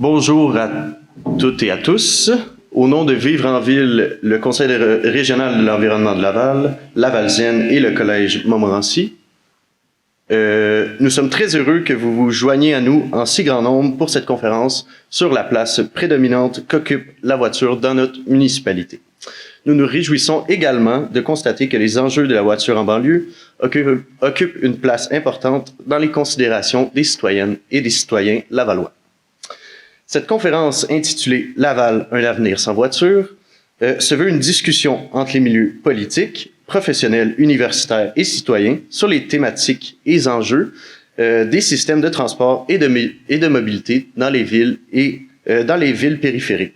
Bonjour à toutes et à tous. Au nom de Vivre en Ville, le Conseil régional de l'environnement de Laval, Lavalzienne et le Collège Montmorency, nous sommes très heureux que vous vous joigniez à nous en si grand nombre pour cette conférence sur la place prédominante qu'occupe la voiture dans notre municipalité. Nous nous réjouissons également de constater que les enjeux de la voiture en banlieue occupent une place importante dans les considérations des citoyennes et des citoyens lavallois. Cette conférence intitulée « Laval, un avenir sans voiture » se veut une discussion entre les milieux politiques, professionnels, universitaires et citoyens sur les thématiques et enjeux des systèmes de transport et de mobilité dans les villes et dans les villes périphériques.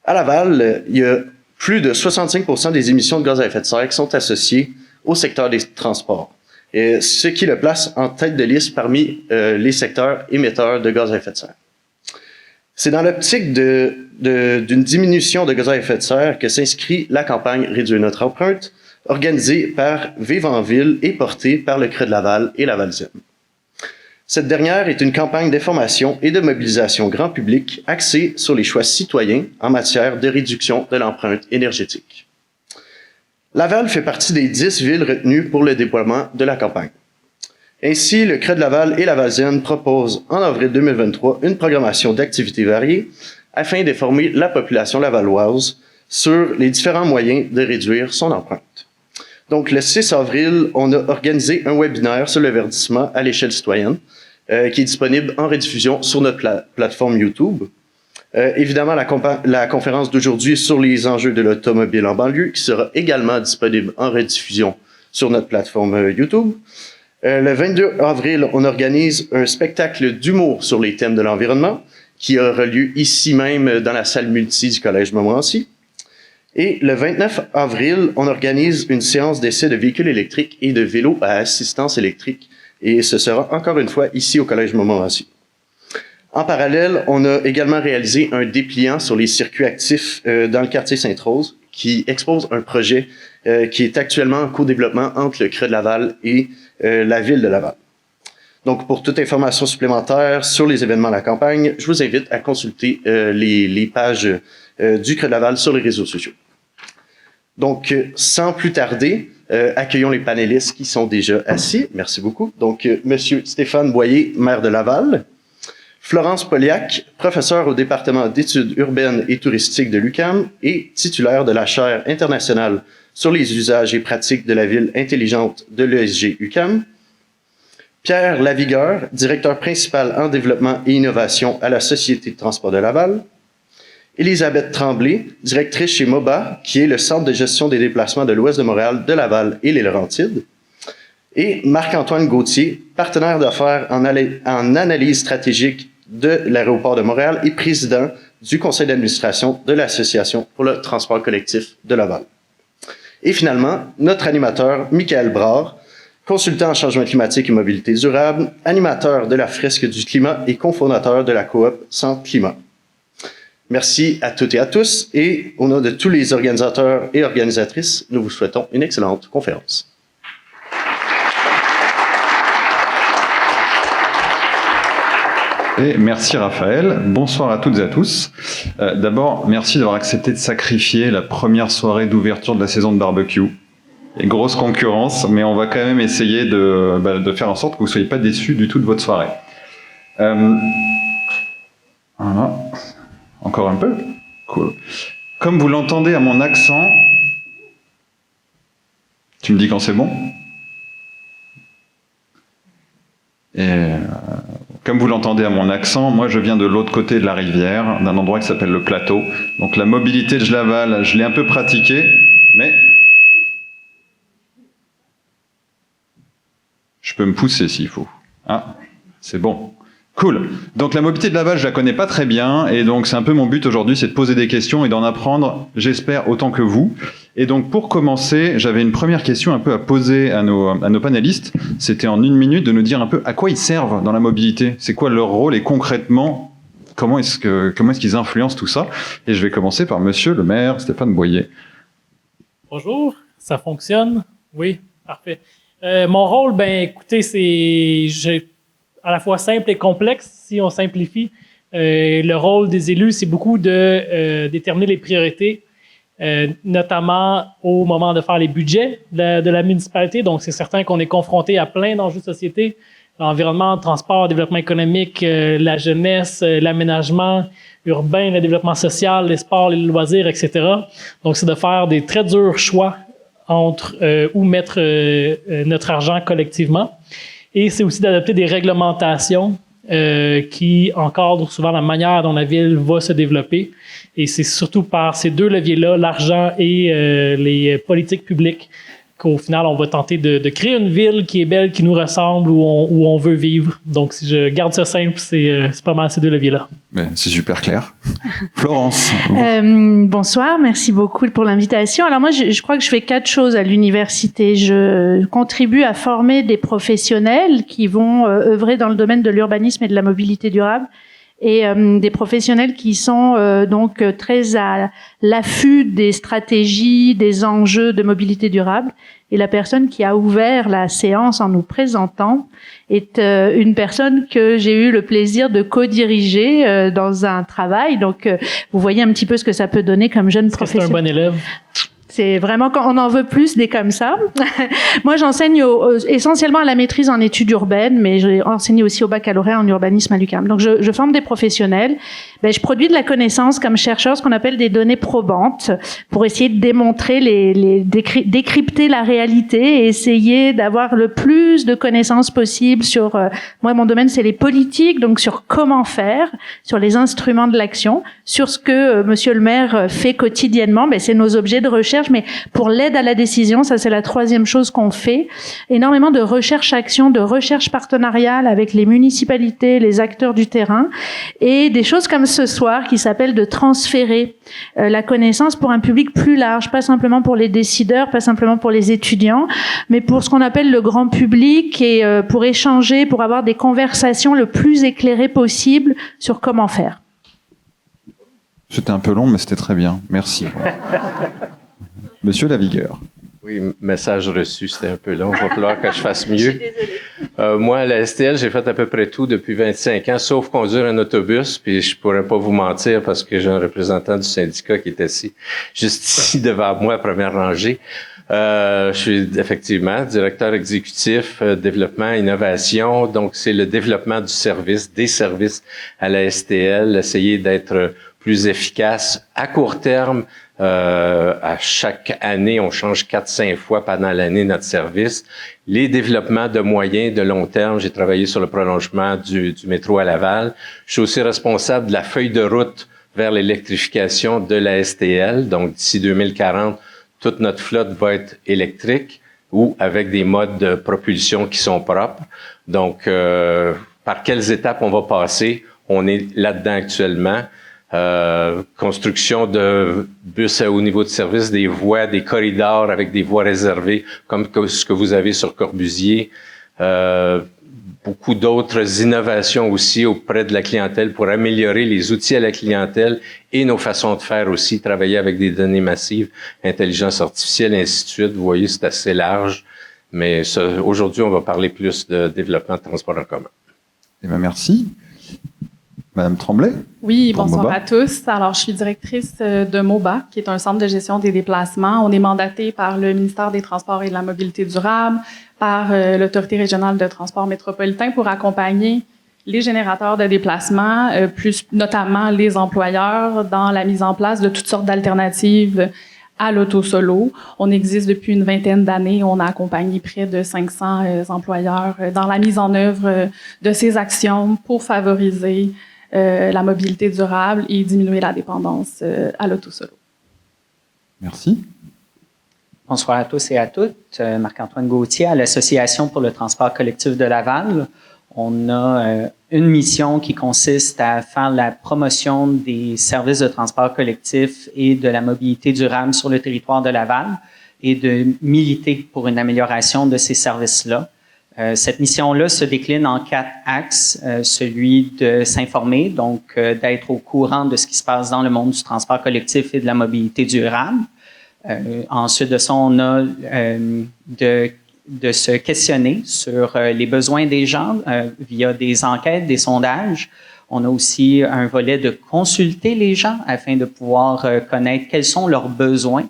À Laval, il y a plus de 65% des émissions de gaz à effet de serre qui sont associées au secteur des transports, ce qui le place en tête de liste parmi les secteurs émetteurs de gaz à effet de serre. C'est dans l'optique d'une diminution de gaz à effet de serre que s'inscrit la campagne Réduire notre empreinte, organisée par Vivre en Ville et portée par le CRE de Laval et Lavalzienne. Cette dernière est une campagne d'information et de mobilisation grand public axée sur les choix citoyens en matière de réduction de l'empreinte énergétique. Laval fait partie des 10 villes retenues pour le déploiement de la campagne. Ainsi, le CRE de Laval et Lavalzienne proposent en avril 2023 une programmation d'activités variées afin d'informer la population lavalloise sur les différents moyens de réduire son empreinte. Donc, le 6 avril, on a organisé un webinaire sur le verdissement à l'échelle citoyenne qui est disponible en rediffusion sur notre plateforme YouTube. Évidemment, la conférence d'aujourd'hui sur les enjeux de l'automobile en banlieue qui sera également disponible en rediffusion sur notre plateforme YouTube. Le 22 avril, on organise un spectacle d'humour sur les thèmes de l'environnement qui aura lieu ici même dans la salle multi du Collège Montmorency. Et le 29 avril, on organise une séance d'essai de véhicules électriques et de vélos à assistance électrique. Et ce sera encore une fois ici au Collège Montmorency. En parallèle, on a également réalisé un dépliant sur les circuits actifs dans le quartier Sainte-Rose qui expose un projet qui est actuellement en co-développement entre le CRE de Laval et la ville de Laval. Donc, pour toute information supplémentaire sur les événements de la campagne, je vous invite à consulter les pages du CRE de Laval sur les réseaux sociaux. Donc, sans plus tarder, accueillons les panélistes qui sont déjà assis. Merci beaucoup. Donc, Monsieur Stéphane Boyer, maire de Laval. Florence Poliac, professeure au département d'études urbaines et touristiques de l'UQAM et titulaire de la chaire internationale sur les usages et pratiques de la ville intelligente de l'ESG UQAM. Pierre Lavigueur, directeur principal en développement et innovation à la Société de transport de Laval. Élisabeth Tremblay, directrice chez MOBA, qui est le centre de gestion des déplacements de l'Ouest de Montréal, de Laval et les Laurentides. Et Marc-Antoine Gauthier, partenaire d'affaires en analyse stratégique de l'aéroport de Montréal et président du conseil d'administration de l'Association pour le transport collectif de Laval. Et finalement, notre animateur, Michael Brard, consultant en changement climatique et mobilité durable, animateur de la fresque du climat et cofondateur de la coop Centre Climat. Merci à toutes et à tous et au nom de tous les organisateurs et organisatrices, nous vous souhaitons une excellente conférence. Et merci Raphaël. Bonsoir à toutes et à tous. D'abord, merci d'avoir accepté de sacrifier la première soirée d'ouverture de la saison de barbecue. Et grosse concurrence, mais on va quand même essayer de faire en sorte que vous ne soyez pas déçus du tout de votre soirée. Voilà. Encore un peu. Cool. Comme vous l'entendez à mon accent... Tu me dis quand c'est bon ? Comme vous l'entendez à mon accent, moi je viens de l'autre côté de la rivière, d'un endroit qui s'appelle le Plateau. Donc la mobilité de Laval, je l'ai un peu pratiquée, mais je peux me pousser s'il faut. Ah, c'est bon. Cool. Donc la mobilité de Laval, je la connais pas très bien, et donc c'est un peu mon but aujourd'hui, c'est de poser des questions et d'en apprendre, j'espère, autant que vous. Et donc pour commencer, j'avais une première question un peu à poser à nos panélistes. C'était en 1 minute de nous dire un peu à quoi ils servent dans la mobilité. C'est quoi leur rôle et concrètement, comment est-ce qu'ils influencent tout ça. Et je vais commencer par monsieur le maire Stéphane Boyer. Bonjour, ça fonctionne? Oui, parfait. Mon rôle, écoutez, c'est à la fois simple et complexe, si on simplifie. Le rôle des élus, c'est beaucoup de déterminer les priorités, notamment au moment de faire les budgets de la municipalité. Donc, c'est certain qu'on est confronté à plein d'enjeux de société. L'environnement, le transport, le développement économique, la jeunesse, l'aménagement urbain, le développement social, les sports, les loisirs, etc. Donc, c'est de faire des très durs choix entre où mettre notre argent collectivement. Et c'est aussi d'adopter des réglementations qui encadrent souvent la manière dont la ville va se développer. Et c'est surtout par ces deux leviers-là, l'argent et les politiques publiques, qu'au final, on va tenter de créer une ville qui est belle, qui nous ressemble, où on veut vivre. Donc, si je garde ça simple, c'est pas mal ces deux leviers-là. Mais c'est super clair. Florence. Bonsoir, merci beaucoup pour l'invitation. Alors moi, je crois que je fais 4 choses à l'université. Je contribue à former des professionnels qui vont œuvrer dans le domaine de l'urbanisme et de la mobilité durable, et des professionnels qui sont donc très à l'affût des stratégies, des enjeux de mobilité durable. Et la personne qui a ouvert la séance en nous présentant est une personne que j'ai eu le plaisir de co-diriger dans un travail. Donc, vous voyez un petit peu ce que ça peut donner comme jeune professionnel. C'est un bon élève. C'est vraiment quand on en veut plus des comme ça. Moi, j'enseigne essentiellement à la maîtrise en études urbaines, mais j'ai enseigné aussi au baccalauréat en urbanisme à l'UQAM. Donc, je forme des professionnels. Je produis de la connaissance comme chercheur, ce qu'on appelle des données probantes, pour essayer de démontrer décrypter la réalité et essayer d'avoir le plus de connaissances possible sur, moi, mon domaine, c'est les politiques, donc sur comment faire, sur les instruments de l'action, sur ce que monsieur le maire fait quotidiennement. C'est nos objets de recherche, mais pour l'aide à la décision, ça c'est la 3e chose qu'on fait. Énormément de recherche-action, de recherche partenariale avec les municipalités, les acteurs du terrain, et des choses comme ce soir qui s'appelle de transférer la connaissance pour un public plus large, pas simplement pour les décideurs, pas simplement pour les étudiants, mais pour ce qu'on appelle le grand public, et pour échanger, pour avoir des conversations le plus éclairées possible sur comment faire. C'était un peu long, mais c'était très bien. Merci. Monsieur Lavigueur. Oui, message reçu, c'était un peu long. Il va falloir que je fasse mieux. Moi, à la STL, j'ai fait à peu près tout depuis 25 ans, sauf conduire un autobus, puis je pourrais pas vous mentir parce que j'ai un représentant du syndicat qui est assis juste ici devant moi, première rangée. Je suis effectivement directeur exécutif, développement, innovation. Donc, c'est le développement du service, des services à la STL, essayer d'être plus efficace à court terme. À chaque année, on change 4-5 fois pendant l'année notre service. Les développements de moyens de long terme, j'ai travaillé sur le prolongement du métro à Laval. Je suis aussi responsable de la feuille de route vers l'électrification de la STL. Donc, d'ici 2040, toute notre flotte va être électrique ou avec des modes de propulsion qui sont propres. Donc, par quelles étapes on va passer? On est là-dedans actuellement. Construction de bus à haut niveau de service, des voies, des corridors avec des voies réservées, comme ce que vous avez sur Corbusier. Beaucoup d'autres innovations aussi auprès de la clientèle pour améliorer les outils à la clientèle et nos façons de faire aussi, travailler avec des données massives, intelligence artificielle, ainsi de suite. Vous voyez, c'est assez large. Mais aujourd'hui, on va parler plus de développement de transport en commun. Eh bien, merci. Madame Tremblay? Oui, bonsoir à tous. Alors, je suis directrice de MOBA, qui est un centre de gestion des déplacements. On est mandaté par le ministère des Transports et de la Mobilité durable, par l'Autorité régionale de transport métropolitain pour accompagner les générateurs de déplacements, plus notamment les employeurs, dans la mise en place de toutes sortes d'alternatives à l'auto-solo. On existe depuis une 20aine d'années. On a accompagné près de 500 employeurs dans la mise en œuvre de ces actions pour favoriser la mobilité durable et diminuer la dépendance à l'auto-solo. Merci. Bonsoir à tous et à toutes. Marc-Antoine Gauthier à l'Association pour le transport collectif de Laval. On a une mission qui consiste à faire la promotion des services de transport collectif et de la mobilité durable sur le territoire de Laval et de militer pour une amélioration de ces services-là. Cette mission-là se décline en 4 axes. Celui de s'informer, donc d'être au courant de ce qui se passe dans le monde du transport collectif et de la mobilité durable. Ensuite de ça, on a de se questionner sur les besoins des gens via des enquêtes, des sondages. On a aussi un volet de consulter les gens afin de pouvoir connaître quels sont leurs besoins,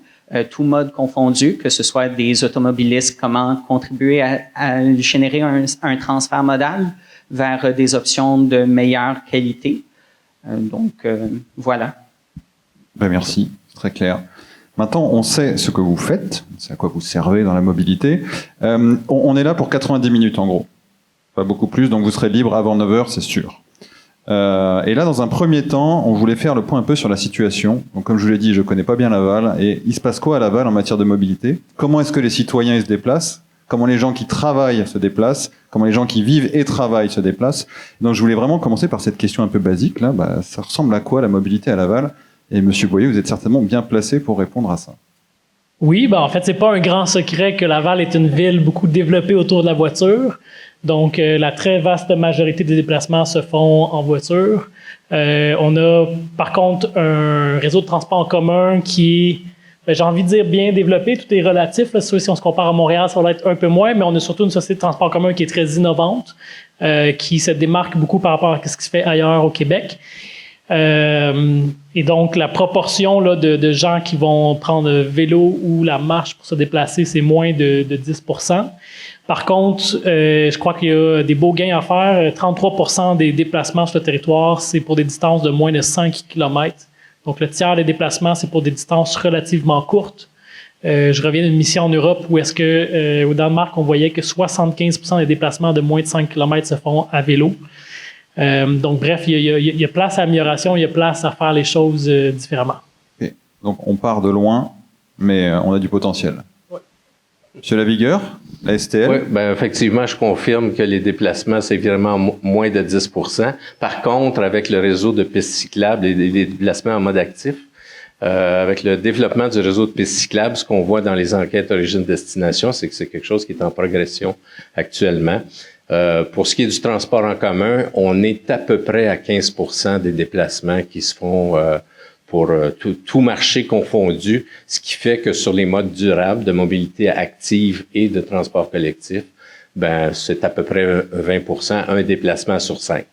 tout mode confondu, que ce soit des automobilistes, comment contribuer à générer un transfert modal vers des options de meilleure qualité. Voilà. Ben merci, c'est très clair. Maintenant, on sait ce que vous faites, on sait à quoi vous servez dans la mobilité. On est là pour 90 minutes en gros, pas beaucoup plus, donc vous serez libre avant 9h, c'est sûr. Et là, dans un premier temps, on voulait faire le point un peu sur la situation. Donc, comme je vous l'ai dit, je connais pas bien Laval. Et il se passe quoi à Laval en matière de mobilité? Comment est-ce que les citoyens se déplacent? Comment les gens qui travaillent se déplacent? Comment les gens qui vivent et travaillent se déplacent? Donc, je voulais vraiment commencer par cette question un peu basique. Là, ça ressemble à quoi la mobilité à Laval? Et Monsieur Boyer, vous êtes certainement bien placé pour répondre à ça. Oui, en fait, c'est pas un grand secret que Laval est une ville beaucoup développée autour de la voiture. Donc, la très vaste majorité des déplacements se font en voiture. On a, par contre, un réseau de transport en commun qui est, j'ai envie de dire, bien développé. Tout est relatif. Là, si on se compare à Montréal, ça va être un peu moins, mais on a surtout une société de transport en commun qui est très innovante, qui se démarque beaucoup par rapport à ce qui se fait ailleurs au Québec. Et donc, la proportion là, de gens qui vont prendre le vélo ou la marche pour se déplacer, c'est moins de 10%. Par contre, je crois qu'il y a des beaux gains à faire. 33% des déplacements sur le territoire, c'est pour des distances de moins de 5 km. Donc, le tiers des déplacements, c'est pour des distances relativement courtes. Je reviens d'une mission en Europe où est-ce que, au Danemark, on voyait que 75% des déplacements de moins de 5 km se font à vélo. Donc, bref, il y a place à amélioration, il y a place à faire les choses différemment. Okay. Donc, on part de loin, mais on a du potentiel. Ouais. Monsieur Lavigueur, la STL? Oui, effectivement, je confirme que les déplacements, c'est vraiment moins de 10%. Par contre, avec le réseau de pistes cyclables et des déplacements en mode actif, avec le développement du réseau de pistes cyclables, ce qu'on voit dans les enquêtes origine-destination, c'est que c'est quelque chose qui est en progression actuellement. Pour ce qui est du transport en commun, on est à peu près à 15% des déplacements qui se font pour tout marché confondu, ce qui fait que sur les modes durables de mobilité active et de transport collectif, c'est à peu près 20%, un déplacement sur 5.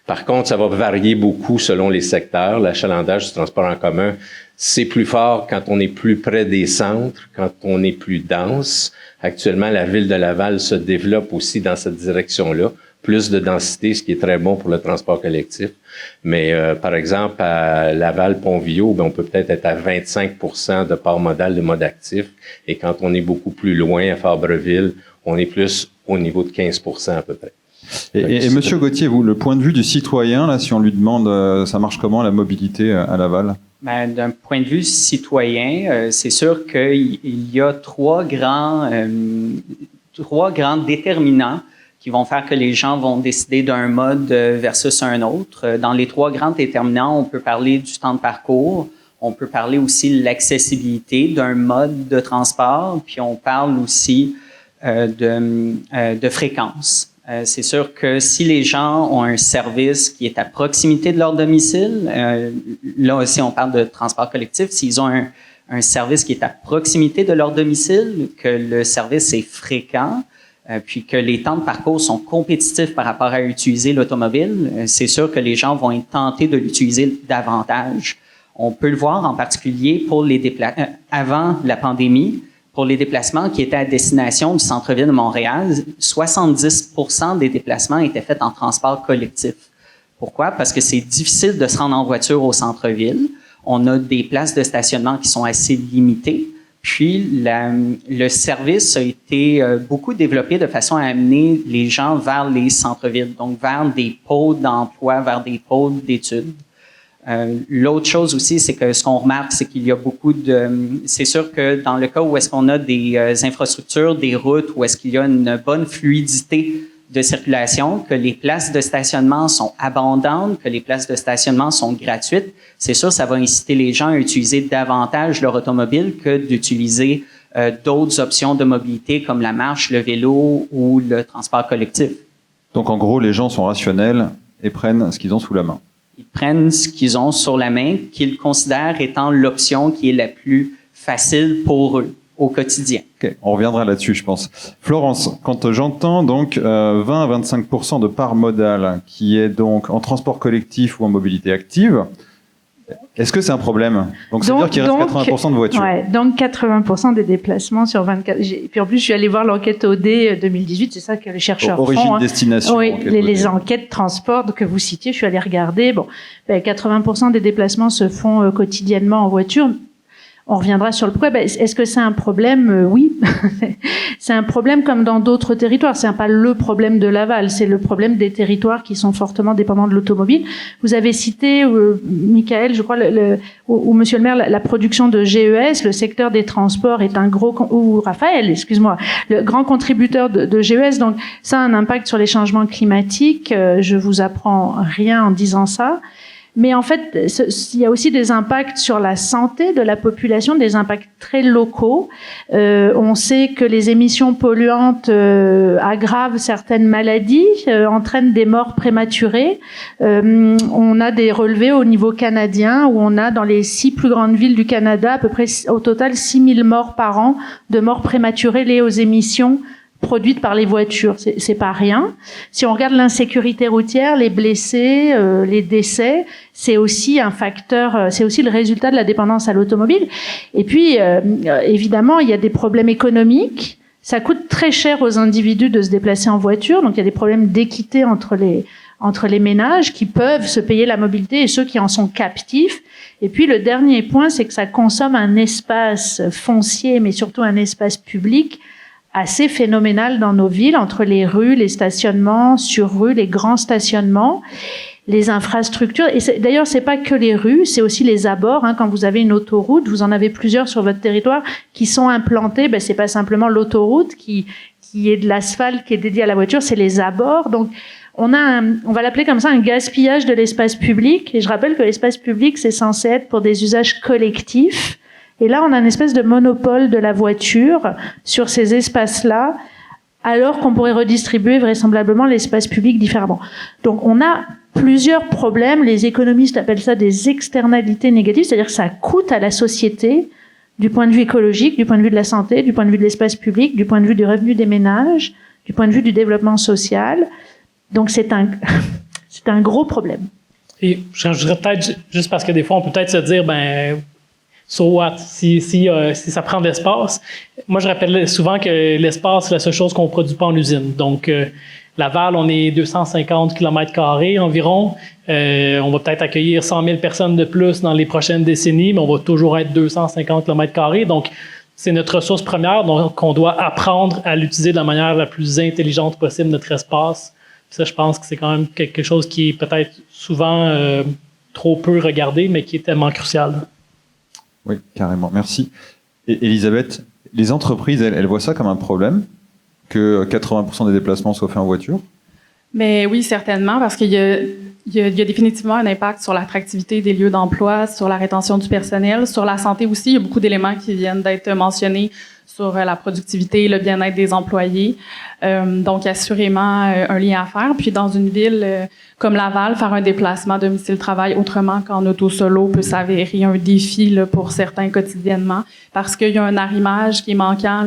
Par contre, ça va varier beaucoup selon les secteurs. L'achalandage du transport en commun, c'est plus fort quand on est plus près des centres, quand on est plus dense. Actuellement, la ville de Laval se développe aussi dans cette direction-là. Plus de densité, ce qui est très bon pour le transport collectif. Mais par exemple, à Laval-Pont-Viaud, on peut peut-être être à 25% de part modale de mode actif. Et quand on est beaucoup plus loin, à Fabreville, on est plus au niveau de 15% à peu près. Et Monsieur Gauthier, vous, le point de vue du citoyen, là, si on lui demande, ça marche comment la mobilité à Laval? D'un point de vue citoyen, c'est sûr qu'il y a trois grands déterminants qui vont faire que les gens vont décider d'un mode versus un autre. Dans les trois grands déterminants, on peut parler du temps de parcours, on peut parler aussi de l'accessibilité d'un mode de transport, puis on parle aussi de fréquence. C'est sûr que si les gens ont un service qui est à proximité de leur domicile, là aussi on parle de transport collectif, s'ils ont un service qui est à proximité de leur domicile, que le service est fréquent, puis que les temps de parcours sont compétitifs par rapport à utiliser l'automobile, c'est sûr que les gens vont être tentés de l'utiliser davantage. On peut le voir en particulier pour les avant la pandémie, pour les déplacements qui étaient à destination du centre-ville de Montréal, 70% des déplacements étaient faits en transport collectif. Pourquoi? Parce que c'est difficile de se rendre en voiture au centre-ville. On a des places de stationnement qui sont assez limitées. Puis, le service a été beaucoup développé de façon à amener les gens vers les centres-villes, donc vers des pôles d'emploi, vers des pôles d'études. L'autre chose aussi, c'est que ce qu'on remarque, c'est qu'il y a beaucoup c'est sûr que dans le cas où est-ce qu'on a des infrastructures, des routes, où est-ce qu'il y a une bonne fluidité de circulation, que les places de stationnement sont abondantes, que les places de stationnement sont gratuites, c'est sûr, ça va inciter les gens à utiliser davantage leur automobile que d'utiliser d'autres options de mobilité comme la marche, le vélo ou le transport collectif. Donc en gros, les gens sont rationnels et prennent ce qu'ils ont sous la main. Ils prennent ce qu'ils ont sur la main, qu'ils considèrent étant l'option qui est la plus facile pour eux. au quotidien. Ok, on reviendra là-dessus, je pense. Florence, quand j'entends donc 20 à 25% de part modale qui est donc en transport collectif ou en mobilité active, est-ce que c'est un problème? Donc, ça veut dire qu'il reste 80% de voitures. Ouais, donc 80% des déplacements sur 24. Puis en plus, je suis allée voir l'enquête OD 2018, c'est ça que les chercheurs font. Origine-destination. Oui, les enquêtes transport que vous citiez, je suis allée regarder. Bon, 80% des déplacements se font quotidiennement en voiture. On reviendra sur le pourquoi. Est-ce que c'est un problème? Oui. C'est un problème comme dans d'autres territoires. C'est pas le problème de Laval, c'est le problème des territoires qui sont fortement dépendants de l'automobile. Vous avez cité, Michael, je crois, ou Monsieur le maire, la production de GES, le secteur des transports est un gros, ou Raphaël, excuse-moi, le grand contributeur de GES. Donc, ça a un impact sur les changements climatiques. Je vous apprends rien en disant ça. Mais en fait, il y a aussi des impacts sur la santé de la population, des impacts très locaux. On sait que les émissions polluantes aggravent certaines maladies, entraînent des morts prématurées. On a des relevés au niveau canadien où on a dans les 6 plus grandes villes du Canada à peu près au total 6 000 morts par an de morts prématurées liées aux émissions produites par les voitures. C'est pas rien. Si on regarde l'insécurité routière, les blessés, les décès, c'est aussi un facteur, c'est aussi le résultat de la dépendance à l'automobile. Et puis, évidemment, il y a des problèmes économiques. Ça coûte très cher aux individus de se déplacer en voiture, donc il y a des problèmes d'équité entre les ménages qui peuvent se payer la mobilité et ceux qui en sont captifs. Et puis le dernier point, c'est que ça consomme un espace foncier, mais surtout un espace public assez phénoménal dans nos villes, entre les rues, les stationnements sur rue, les grands stationnements, les infrastructures. Et d'ailleurs, c'est pas que les rues, c'est aussi les abords. Quand vous avez une autoroute, vous en avez plusieurs sur votre territoire qui sont implantés. C'est pas simplement l'autoroute qui est de l'asphalte qui est dédié à la voiture, c'est les abords. Donc, on va l'appeler comme ça, un gaspillage de l'espace public. Et je rappelle que l'espace public, c'est censé être pour des usages collectifs. Et là, on a une espèce de monopole de la voiture sur ces espaces-là, alors qu'on pourrait redistribuer vraisemblablement l'espace public différemment. Donc, on a plusieurs problèmes. Les économistes appellent ça des externalités négatives, c'est-à-dire que ça coûte à la société, du point de vue écologique, du point de vue de la santé, du point de vue de l'espace public, du point de vue du revenu des ménages, du point de vue du développement social. Donc, c'est un gros problème. Et je rajouterais peut-être, juste parce que des fois, on peut peut-être se dire, so what, si ça prend de l'espace. Moi, je rappelle souvent que l'espace, c'est la seule chose qu'on ne produit pas en usine. Donc, Laval, on est 250 km² environ. On va peut-être accueillir 100 000 personnes de plus dans les prochaines décennies, mais on va toujours être 250 km². Donc, c'est notre ressource première, donc on doit apprendre à l'utiliser de la manière la plus intelligente possible, notre espace. Puis ça, je pense que c'est quand même quelque chose qui est peut-être souvent trop peu regardé, mais qui est tellement crucial. Oui, carrément. Merci. Et Elisabeth, les entreprises, elles voient ça comme un problème, que 80% des déplacements soient faits en voiture? Mais oui, certainement, parce qu'il y a définitivement un impact sur l'attractivité des lieux d'emploi, sur la rétention du personnel, sur la santé aussi. Il y a beaucoup d'éléments qui viennent d'être mentionnés sur la productivité, le bien-être des employés. Donc, assurément, un lien à faire. Puis, dans une ville comme Laval, faire un déplacement domicile-travail autrement qu'en auto-solo peut s'avérer un défi pour certains quotidiennement, parce qu'il y a un arrimage qui est manquant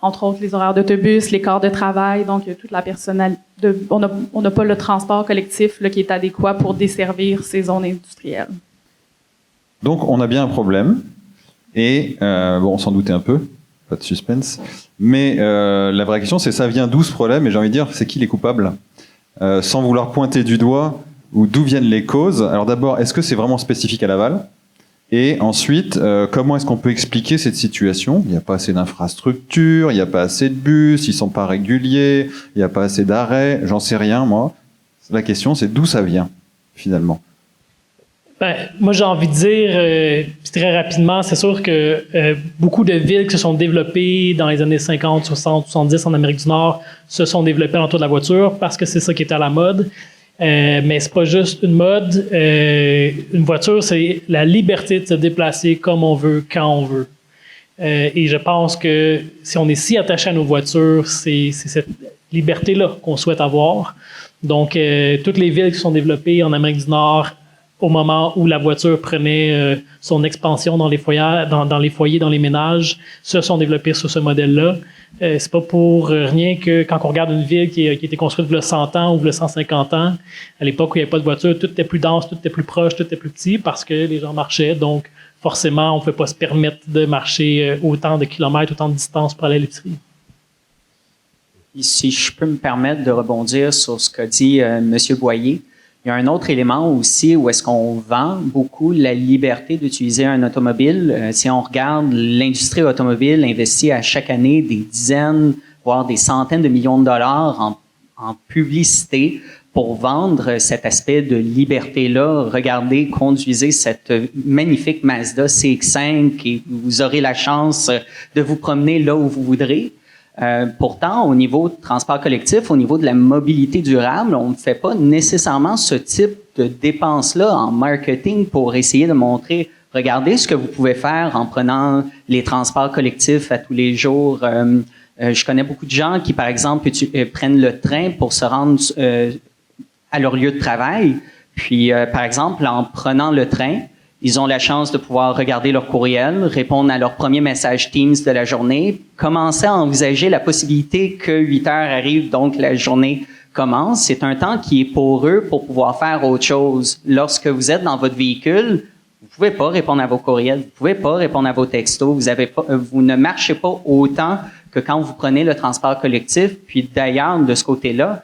entre autres les horaires d'autobus, les quarts de travail. Donc, toute la personnalité. On n'a pas le transport collectif qui est adéquat pour desservir ces zones industrielles. Donc, on a bien un problème. Et, on s'en doutait un peu, pas de suspense. Mais la vraie question, c'est ça vient d'où ce problème? Et j'ai envie de dire, c'est qui les coupables? Sans vouloir pointer du doigt, ou d'où viennent les causes. Alors d'abord, est-ce que c'est vraiment spécifique à Laval? Et ensuite, comment est-ce qu'on peut expliquer cette situation? Il n'y a pas assez d'infrastructures, il n'y a pas assez de bus, ils ne sont pas réguliers, il n'y a pas assez d'arrêts, j'en sais rien, moi. La question, c'est d'où ça vient, finalement. Moi, j'ai envie de dire, très rapidement, c'est sûr que beaucoup de villes qui se sont développées dans les années 50, 60, 70 en Amérique du Nord se sont développées autour de la voiture parce que c'est ça qui était à la mode. Mais c'est pas juste une mode. Une voiture, c'est la liberté de se déplacer comme on veut, quand on veut. Et je pense que si on est si attaché à nos voitures, c'est cette liberté-là qu'on souhaite avoir. Donc, toutes les villes qui sont développées en Amérique du Nord au moment où la voiture prenait son expansion dans les foyers, dans les foyers, dans les ménages, se sont développés sur ce modèle-là. C'est pas pour rien que quand on regarde une ville qui a été construite il y a 100 ans ou il y a 150 ans, à l'époque où il n'y avait pas de voiture, tout était plus dense, tout était plus proche, tout était plus petit parce que les gens marchaient. Donc, forcément, on ne pouvait pas se permettre de marcher autant de kilomètres, autant de distance pour aller à l'épicerie. Si je peux me permettre de rebondir sur ce qu'a dit M. Boyer, il y a un autre élément aussi où est-ce qu'on vend beaucoup la liberté d'utiliser un automobile. Si on regarde l'industrie automobile investit à chaque année des dizaines, voire des centaines de millions de dollars en publicité pour vendre cet aspect de liberté-là. Regardez, conduisez cette magnifique Mazda CX-5 et vous aurez la chance de vous promener là où vous voudrez. Pourtant, au niveau de transport collectif, au niveau de la mobilité durable, on ne fait pas nécessairement ce type de dépenses-là en marketing pour essayer de montrer, regardez ce que vous pouvez faire en prenant les transports collectifs à tous les jours. Je connais beaucoup de gens qui, par exemple, prennent le train pour se rendre à leur lieu de travail. Puis, par exemple, en prenant le train, ils ont la chance de pouvoir regarder leur courriel, répondre à leur premier message Teams de la journée, commencer à envisager la possibilité que 8 heures arrivent, donc la journée commence. C'est un temps qui est pour eux pour pouvoir faire autre chose. Lorsque vous êtes dans votre véhicule, vous pouvez pas répondre à vos courriels, vous pouvez pas répondre à vos textos, vous ne marchez pas autant que quand vous prenez le transport collectif. Puis d'ailleurs, de ce côté-là,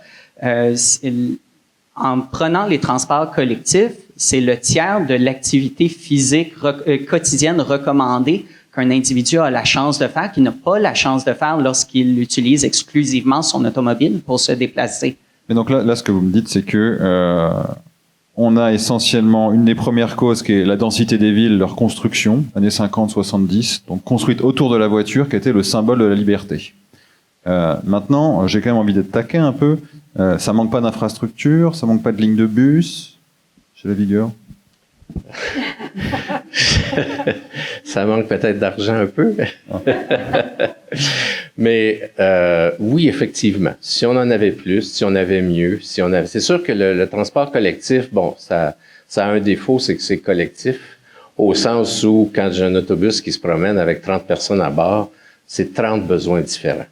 en prenant les transports collectifs, c'est le tiers de l'activité physique quotidienne recommandée qu'un individu a la chance de faire, qu'il n'a pas la chance de faire lorsqu'il utilise exclusivement son automobile pour se déplacer. Mais donc là, ce que vous me dites, c'est que on a essentiellement une des premières causes qui est la densité des villes, leur construction, années 50-70, donc construite autour de la voiture, qui était le symbole de la liberté. Maintenant, j'ai quand même envie d'être taquin un peu. Ça manque pas d'infrastructures, ça manque pas de lignes de bus. Chez la vigueur. Ça manque peut-être d'argent un peu. Mais oui, effectivement. Si on en avait plus, si on avait mieux, c'est sûr que le transport collectif, bon, ça a un défaut, c'est que c'est collectif, au sens où quand j'ai un autobus qui se promène avec 30 personnes à bord, c'est 30 besoins différents.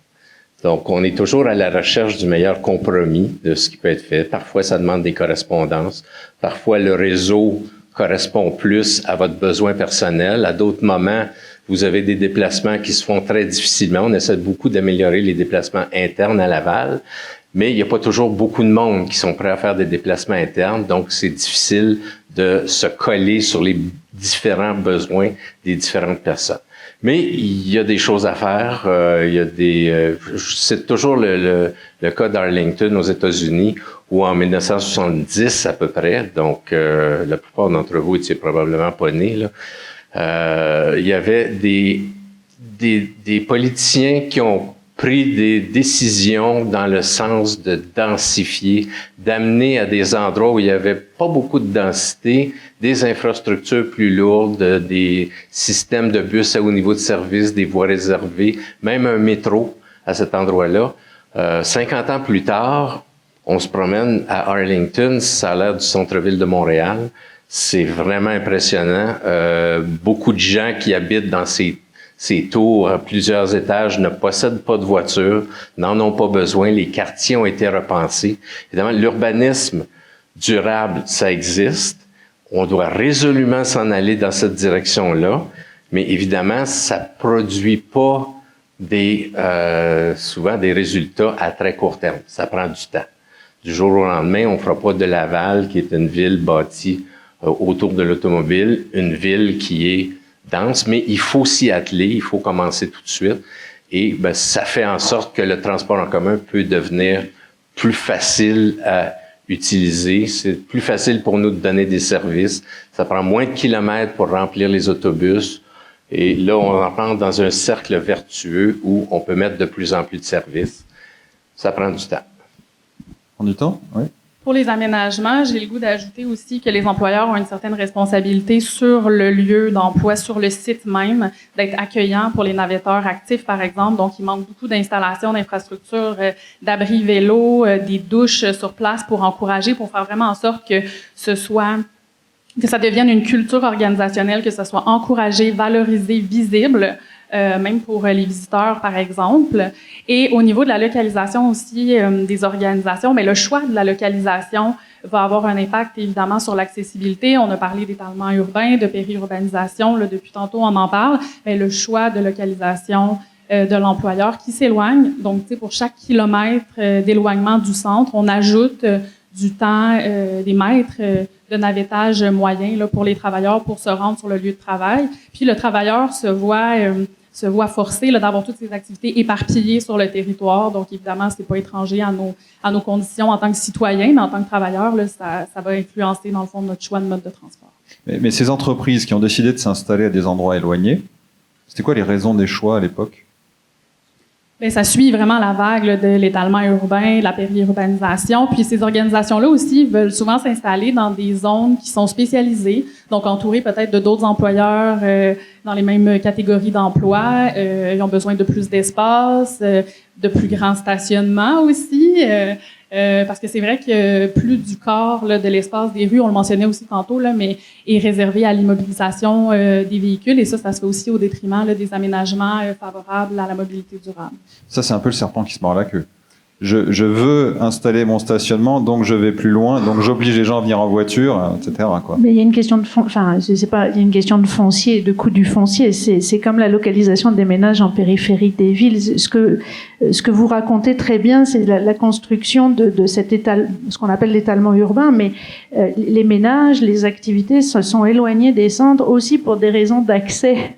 Donc, on est toujours à la recherche du meilleur compromis de ce qui peut être fait. Parfois, ça demande des correspondances. Parfois, le réseau correspond plus à votre besoin personnel. À d'autres moments, vous avez des déplacements qui se font très difficilement. On essaie beaucoup d'améliorer les déplacements internes à Laval, mais il n'y a pas toujours beaucoup de monde qui sont prêts à faire des déplacements internes. Donc, c'est difficile de se coller sur les différents besoins des différentes personnes. Mais il y a des choses à faire. Il y a je cite toujours le cas d'Arlington aux États-Unis, où en 1970 à peu près, donc la plupart d'entre vous étiez probablement pas nés, là, il y avait des politiciens qui ont pris des décisions dans le sens de densifier, d'amener à des endroits où il n'y avait pas beaucoup de densité, des infrastructures plus lourdes, des systèmes de bus à haut niveau de service, des voies réservées, même un métro à cet endroit-là. 50 ans plus tard, on se promène à Arlington, ça a l'air du centre-ville de Montréal. C'est vraiment impressionnant. Beaucoup de gens qui habitent dans ces tours à plusieurs étages ne possèdent pas de voiture, n'en ont pas besoin. Les quartiers ont été repensés. Évidemment, l'urbanisme durable, ça existe. On doit résolument s'en aller dans cette direction-là. Mais évidemment, ça produit pas souvent des résultats à très court terme. Ça prend du temps. Du jour au lendemain, on fera pas de Laval, qui est une ville bâtie autour de l'automobile, une ville qui est dense, mais il faut s'y atteler, il faut commencer tout de suite. Et ben, ça fait en sorte que le transport en commun peut devenir plus facile à utiliser. C'est plus facile pour nous de donner des services. Ça prend moins de kilomètres pour remplir les autobus. Et là, on rentre dans un cercle vertueux où on peut mettre de plus en plus de services. Ça prend du temps. Prend du temps? Oui. Pour les aménagements, j'ai le goût d'ajouter aussi que les employeurs ont une certaine responsabilité sur le lieu d'emploi, sur le site même, d'être accueillants pour les navetteurs actifs, par exemple. Donc, il manque beaucoup d'installations, d'infrastructures, d'abris vélos, des douches sur place pour encourager, pour faire vraiment en sorte que ce soit que ça devienne une culture organisationnelle, que ça soit encouragé, valorisé, visible, même pour les visiteurs, par exemple. Et au niveau de la localisation aussi des organisations, mais le choix de la localisation va avoir un impact évidemment sur l'accessibilité. On a parlé d'étalement urbain, de périurbanisation, là, depuis tantôt on en parle, mais le choix de localisation de l'employeur qui s'éloigne. Donc, tu sais, pour chaque kilomètre d'éloignement du centre, on ajoute du temps, des mètres de navettage moyen là, pour les travailleurs pour se rendre sur le lieu de travail. Puis le travailleur se voit forcé là, d'avoir toutes ces activités éparpillées sur le territoire. Donc, évidemment, c'est pas étranger à nos conditions en tant que citoyen, mais en tant que travailleur, là, ça va influencer, dans le fond, notre choix de mode de transport. Mais ces entreprises qui ont décidé de s'installer à des endroits éloignés, c'était quoi les raisons des choix à l'époque? Bien, ça suit vraiment la vague là, de l'étalement urbain, la périurbanisation. Puis ces organisations-là aussi veulent souvent s'installer dans des zones qui sont spécialisées, donc entourées peut-être de d'autres employeurs dans les mêmes catégories d'emploi. Ils ont besoin de plus d'espace, de plus grands stationnements aussi. Parce que c'est vrai que plus du corps là, de l'espace des rues, on le mentionnait aussi tantôt, là, mais est réservé à l'immobilisation des véhicules, et ça se fait aussi au détriment là, des aménagements favorables à la mobilité durable. Ça, c'est un peu le serpent qui se mord la queue. Je veux installer mon stationnement, donc je vais plus loin, donc j'oblige les gens à venir en voiture, etc. Quoi. Mais il y a une question de il y a une question de foncier, de coût du foncier. C'est comme la localisation des ménages en périphérie des villes. Ce que vous racontez très bien, c'est la construction de cet ce qu'on appelle l'étalement urbain, mais les ménages, les activités se sont éloignés des centres aussi pour des raisons d'accès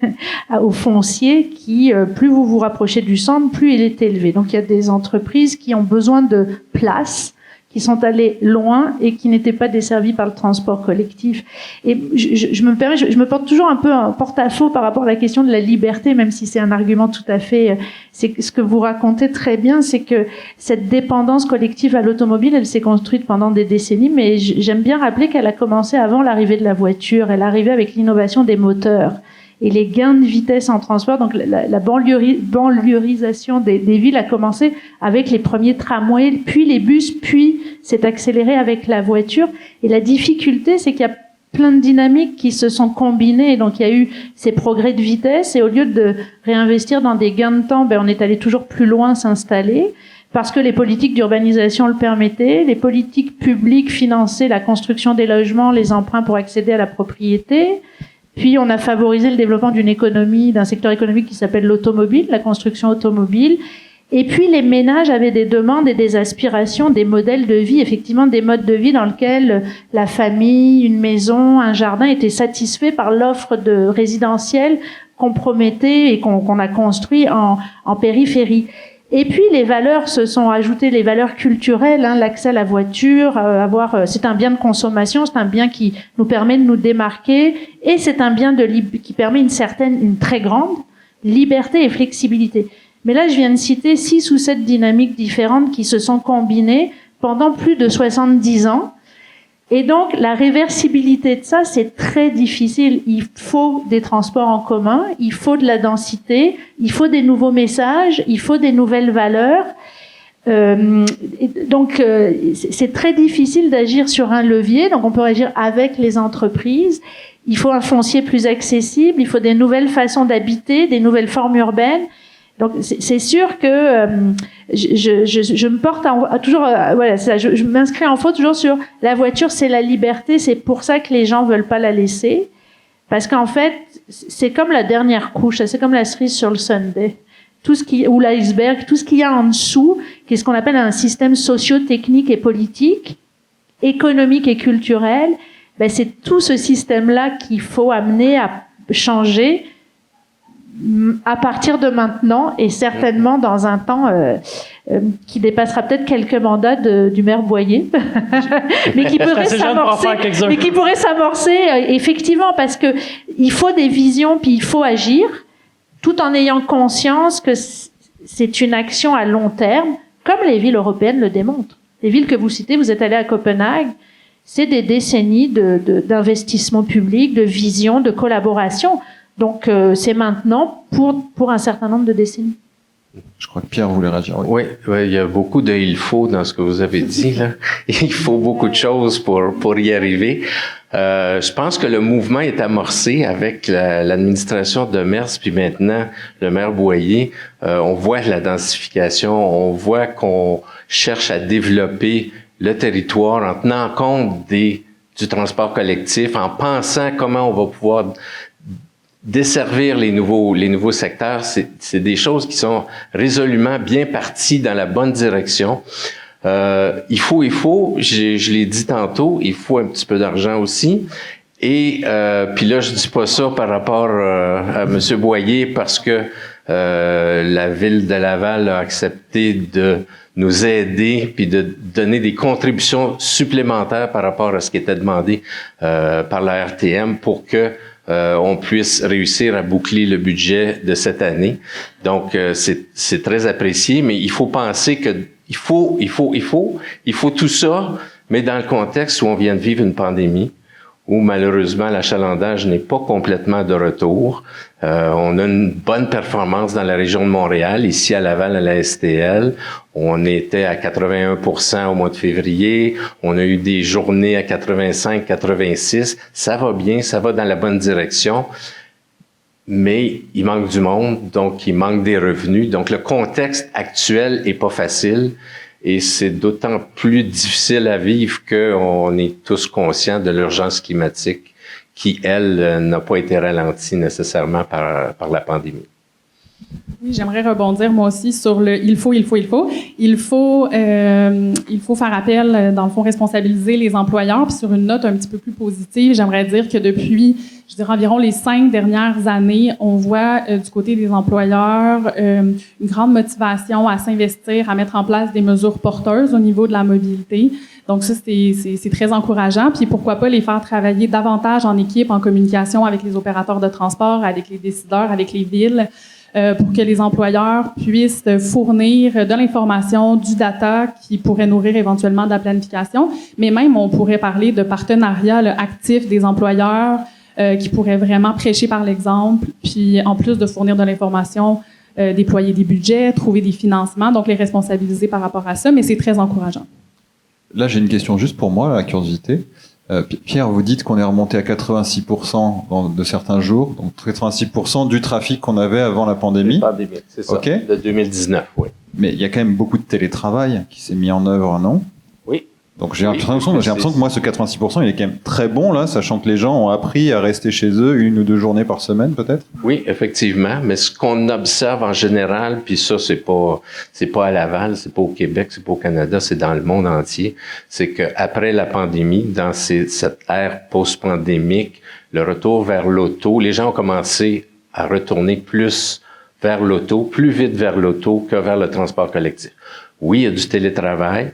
au foncier qui, plus vous vous rapprochez du centre, plus il est élevé. Donc il y a des entreprises qui ont besoin de place, qui sont allés loin et qui n'étaient pas desservis par le transport collectif. Et je me porte toujours un peu en porte-à-faux par rapport à la question de la liberté, même si c'est un argument tout à fait... C'est ce que vous racontez très bien, c'est que cette dépendance collective à l'automobile, elle s'est construite pendant des décennies, mais j'aime bien rappeler qu'elle a commencé avant l'arrivée de la voiture. Elle est arrivée avec l'innovation des moteurs et les gains de vitesse en transport. Donc la banlieusisation des villes a commencé avec les premiers tramways, puis les bus, puis s'est accéléré avec la voiture. Et la difficulté, c'est qu'il y a plein de dynamiques qui se sont combinées. Et donc il y a eu ces progrès de vitesse, et au lieu de réinvestir dans des gains de temps, on est allé toujours plus loin s'installer, parce que les politiques d'urbanisation le permettaient, les politiques publiques finançaient la construction des logements, les emprunts pour accéder à la propriété. Puis on a favorisé le développement d'un secteur économique qui s'appelle l'automobile, la construction automobile. Et puis les ménages avaient des demandes et des aspirations, des modèles de vie, effectivement des modes de vie dans lesquels la famille, une maison, un jardin étaient satisfaits par l'offre de résidentiel qu'on promettait et qu'on a construit en périphérie. Et puis les valeurs se sont ajoutées, les valeurs culturelles, l'accès à la voiture, c'est un bien de consommation, c'est un bien qui nous permet de nous démarquer, et c'est un bien qui permet une très grande liberté et flexibilité. Mais là, je viens de citer 6 ou 7 dynamiques différentes qui se sont combinées pendant plus de 70 ans. Et donc, la réversibilité de ça, c'est très difficile. Il faut des transports en commun, il faut de la densité, il faut des nouveaux messages, il faut des nouvelles valeurs. Donc, c'est très difficile d'agir sur un levier. Donc, on peut agir avec les entreprises. Il faut un foncier plus accessible, il faut des nouvelles façons d'habiter, des nouvelles formes urbaines. Donc c'est sûr que je me porte toujours voilà, je m'inscris en faux toujours sur la voiture, c'est la liberté, c'est pour ça que les gens veulent pas la laisser, parce qu'en fait c'est comme la dernière couche, c'est comme la cerise sur le sundae, ou l'iceberg, tout ce qu'il y a en dessous, qui est ce qu'on appelle un système socio-technique et politique, économique et culturel. C'est tout ce système-là qu'il faut amener à changer à partir de maintenant, et certainement dans un temps qui dépassera peut-être quelques mandats du maire Boyer, mais qui pourrait s'amorcer, effectivement, parce que il faut des visions, puis il faut agir, tout en ayant conscience que c'est une action à long terme, comme les villes européennes le démontrent. Les villes que vous citez, vous êtes allé à Copenhague, c'est des décennies d'investissement public, de vision, de collaboration. Donc, c'est maintenant pour un certain nombre de décennies. Je crois que Pierre voulait réagir. Oui. Oui, il y a beaucoup de « il faut » dans ce que vous avez dit, là. Il faut beaucoup de choses pour y arriver. Je pense que le mouvement est amorcé avec l'administration de Mers, puis maintenant le maire Boyer. On voit la densification, on voit qu'on cherche à développer le territoire en tenant compte du transport collectif, en pensant comment on va pouvoir desservir les nouveaux secteurs. C'est des choses qui sont résolument bien parties dans la bonne direction. Il faut, je l'ai dit tantôt, il faut un petit peu d'argent aussi. Et puis là, je dis pas ça par rapport à M. Boyer parce que la ville de Laval a accepté de nous aider puis de donner des contributions supplémentaires par rapport à ce qui était demandé par la RTM pour que on puisse réussir à boucler le budget de cette année. Donc, c'est très apprécié, mais il faut penser que il faut tout ça, mais dans le contexte où on vient de vivre une pandémie, où malheureusement l'achalandage n'est pas complètement de retour. On a une bonne performance dans la région de Montréal, ici à Laval, à la STL. On était à 81% au mois de février. On a eu des journées à 85, 86. Ça va bien, ça va dans la bonne direction. Mais il manque du monde, donc il manque des revenus. Donc le contexte actuel est pas facile. Et c'est d'autant plus difficile à vivre qu'on est tous conscients de l'urgence climatique qui, elle, n'a pas été ralentie nécessairement par la pandémie. Oui, j'aimerais rebondir moi aussi sur le il faut. Il faut faire appel, dans le fond, responsabiliser les employeurs. Puis sur une note un petit peu plus positive, j'aimerais dire que depuis, je dirais environ les 5 dernières années, on voit du côté des employeurs une grande motivation à s'investir, à mettre en place des mesures porteuses au niveau de la mobilité. Donc ça, c'est très encourageant. Puis pourquoi pas les faire travailler davantage en équipe, en communication avec les opérateurs de transport, avec les décideurs, avec les villes, pour que les employeurs puissent fournir de l'information, du data qui pourrait nourrir éventuellement de la planification. Mais même, on pourrait parler de partenariat actif des employeurs qui pourraient vraiment prêcher par l'exemple, puis en plus de fournir de l'information, déployer des budgets, trouver des financements, donc les responsabiliser par rapport à ça, mais c'est très encourageant. Là, j'ai une question juste pour moi, la curiosité. Pierre, vous dites qu'on est remonté à 86% de certains jours, donc 86% du trafic qu'on avait avant la pandémie. C'est ça, okay. De 2019, oui. Mais il y a quand même beaucoup de télétravail qui s'est mis en œuvre, non? Oui. Donc j'ai l'impression que moi, ce 86%, il est quand même très bon, là, sachant que les gens ont appris à rester chez eux 1 ou 2 journées par semaine, peut-être? Oui, effectivement. Mais ce qu'on observe en général, puis ça, c'est pas à Laval, c'est pas au Québec, c'est pas au Canada, c'est dans le monde entier, c'est que après la pandémie, dans cette ère post-pandémique, le retour vers l'auto, les gens ont commencé à retourner plus vers l'auto, plus vite vers l'auto que vers le transport collectif. Oui, il y a du télétravail.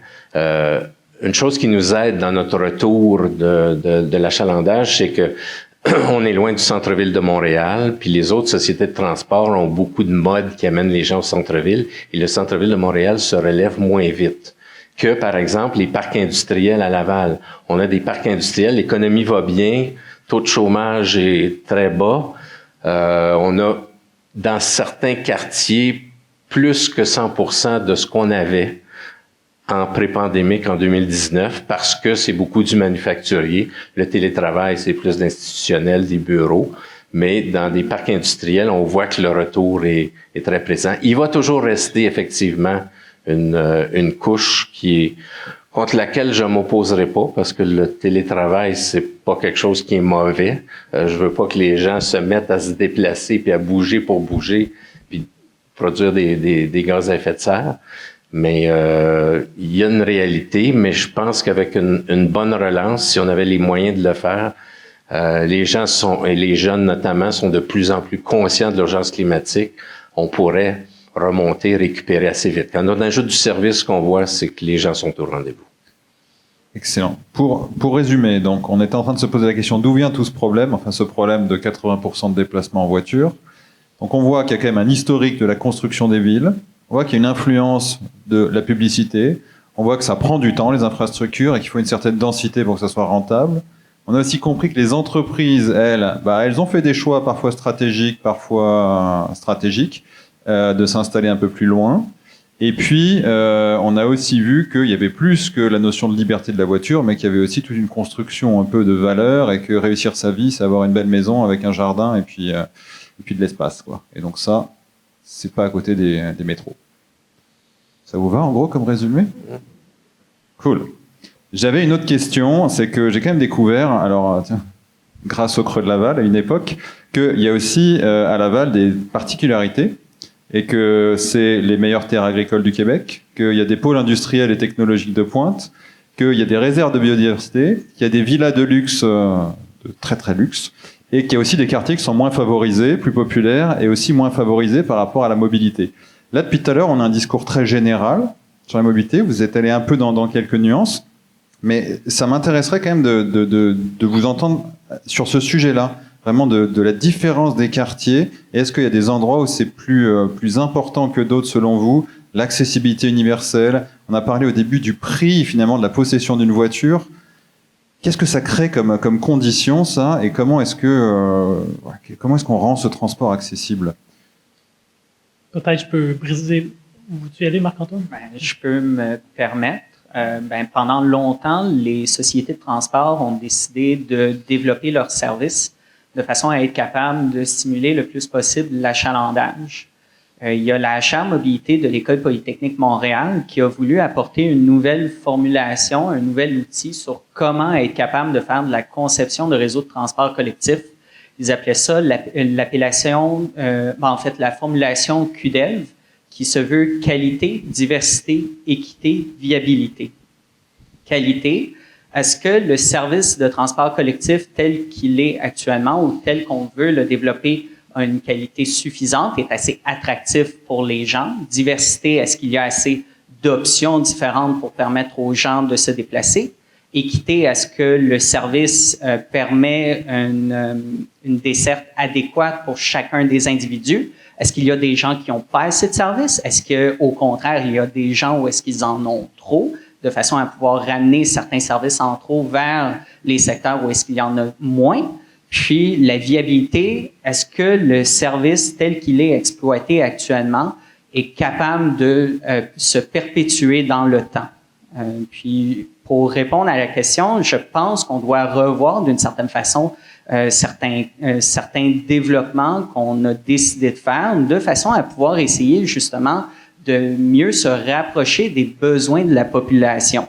Une chose qui nous aide dans notre retour de l'achalandage, c'est que on est loin du centre-ville de Montréal, puis les autres sociétés de transport ont beaucoup de modes qui amènent les gens au centre-ville, et le centre-ville de Montréal se relève moins vite que, par exemple, les parcs industriels à Laval. On a des parcs industriels, l'économie va bien, taux de chômage est très bas. On a, dans certains quartiers, plus que 100% de ce qu'on avait en pré-pandémique en 2019 parce que c'est beaucoup du manufacturier. Le télétravail, c'est plus d'institutionnel, des bureaux. Mais dans des parcs industriels, on voit que le retour est très présent. Il va toujours rester effectivement une couche contre laquelle je m'opposerai pas parce que le télétravail, c'est pas quelque chose qui est mauvais. Je veux pas que les gens se mettent à se déplacer puis à bouger pour bouger puis produire des gaz à effet de serre. Mais il y a une réalité, mais je pense qu'avec une bonne relance, si on avait les moyens de le faire, les gens et les jeunes notamment, sont de plus en plus conscients de l'urgence climatique. On pourrait remonter, récupérer assez vite. Quand on ajoute du service, ce qu'on voit, c'est que les gens sont au rendez-vous. Excellent. Pour résumer, donc, on était en train de se poser la question d'où vient tout ce problème, enfin ce problème de 80% de déplacement en voiture. Donc on voit qu'il y a quand même un historique de la construction des villes. On voit qu'il y a une influence de la publicité. On voit que ça prend du temps, les infrastructures, et qu'il faut une certaine densité pour que ça soit rentable. On a aussi compris que les entreprises, elles ont fait des choix parfois stratégiques, de s'installer un peu plus loin. Et puis, on a aussi vu qu'il y avait plus que la notion de liberté de la voiture, mais qu'il y avait aussi toute une construction un peu de valeur, et que réussir sa vie, c'est avoir une belle maison avec un jardin et puis de l'espace, quoi. Et donc ça, c'est pas à côté des métros. Ça vous va, en gros, comme résumé? Cool. J'avais une autre question, c'est que j'ai quand même découvert, alors tiens, grâce au Creux de Laval à une époque, qu'il y a aussi à Laval des particularités, et que c'est les meilleures terres agricoles du Québec, qu'il y a des pôles industriels et technologiques de pointe, qu'il y a des réserves de biodiversité, qu'il y a des villas de luxe, de très très luxe, et qu'il y a aussi des quartiers qui sont moins favorisés, plus populaires, et aussi moins favorisés par rapport à la mobilité. Là, depuis tout à l'heure, on a un discours très général sur la mobilité, vous êtes allé un peu dans quelques nuances, mais ça m'intéresserait quand même de vous entendre sur ce sujet-là, vraiment de la différence des quartiers. Et est-ce qu'il y a des endroits où c'est plus important que d'autres selon vous? L'accessibilité universelle, on a parlé au début du prix finalement de la possession d'une voiture. Qu'est-ce que ça crée comme condition, ça? Et comment est-ce qu'on rend ce transport accessible? Peut-être je peux briser. Veux-tu y aller, Marc-Antoine? Je peux me permettre. Pendant longtemps, les sociétés de transport ont décidé de développer leurs services de façon à être capable de stimuler le plus possible l'achalandage. Il y a la chaire mobilité de l'École polytechnique Montréal qui a voulu apporter une nouvelle formulation, un nouvel outil sur comment être capable de faire de la conception de réseaux de transport collectif. Ils appelaient ça l'appellation, la formulation QDEV, qui se veut qualité, diversité, équité, viabilité. Qualité, est-ce que le service de transport collectif tel qu'il est actuellement ou tel qu'on veut le développer a une qualité suffisante, est assez attractif pour les gens? Diversité, est-ce qu'il y a assez d'options différentes pour permettre aux gens de se déplacer? Équité, est-ce que le service permet une desserte adéquate pour chacun des individus? Est-ce qu'il y a des gens qui n'ont pas assez de services? Est-ce qu'au contraire, il y a des gens où est-ce qu'ils en ont trop, de façon à pouvoir ramener certains services en trop vers les secteurs où est-ce qu'il y en a moins? Puis, la viabilité, est-ce que le service tel qu'il est exploité actuellement est capable de se perpétuer dans le temps? Puis, pour répondre à la question, je pense qu'on doit revoir d'une certaine façon certains développements qu'on a décidé de faire de façon à pouvoir essayer justement de mieux se rapprocher des besoins de la population.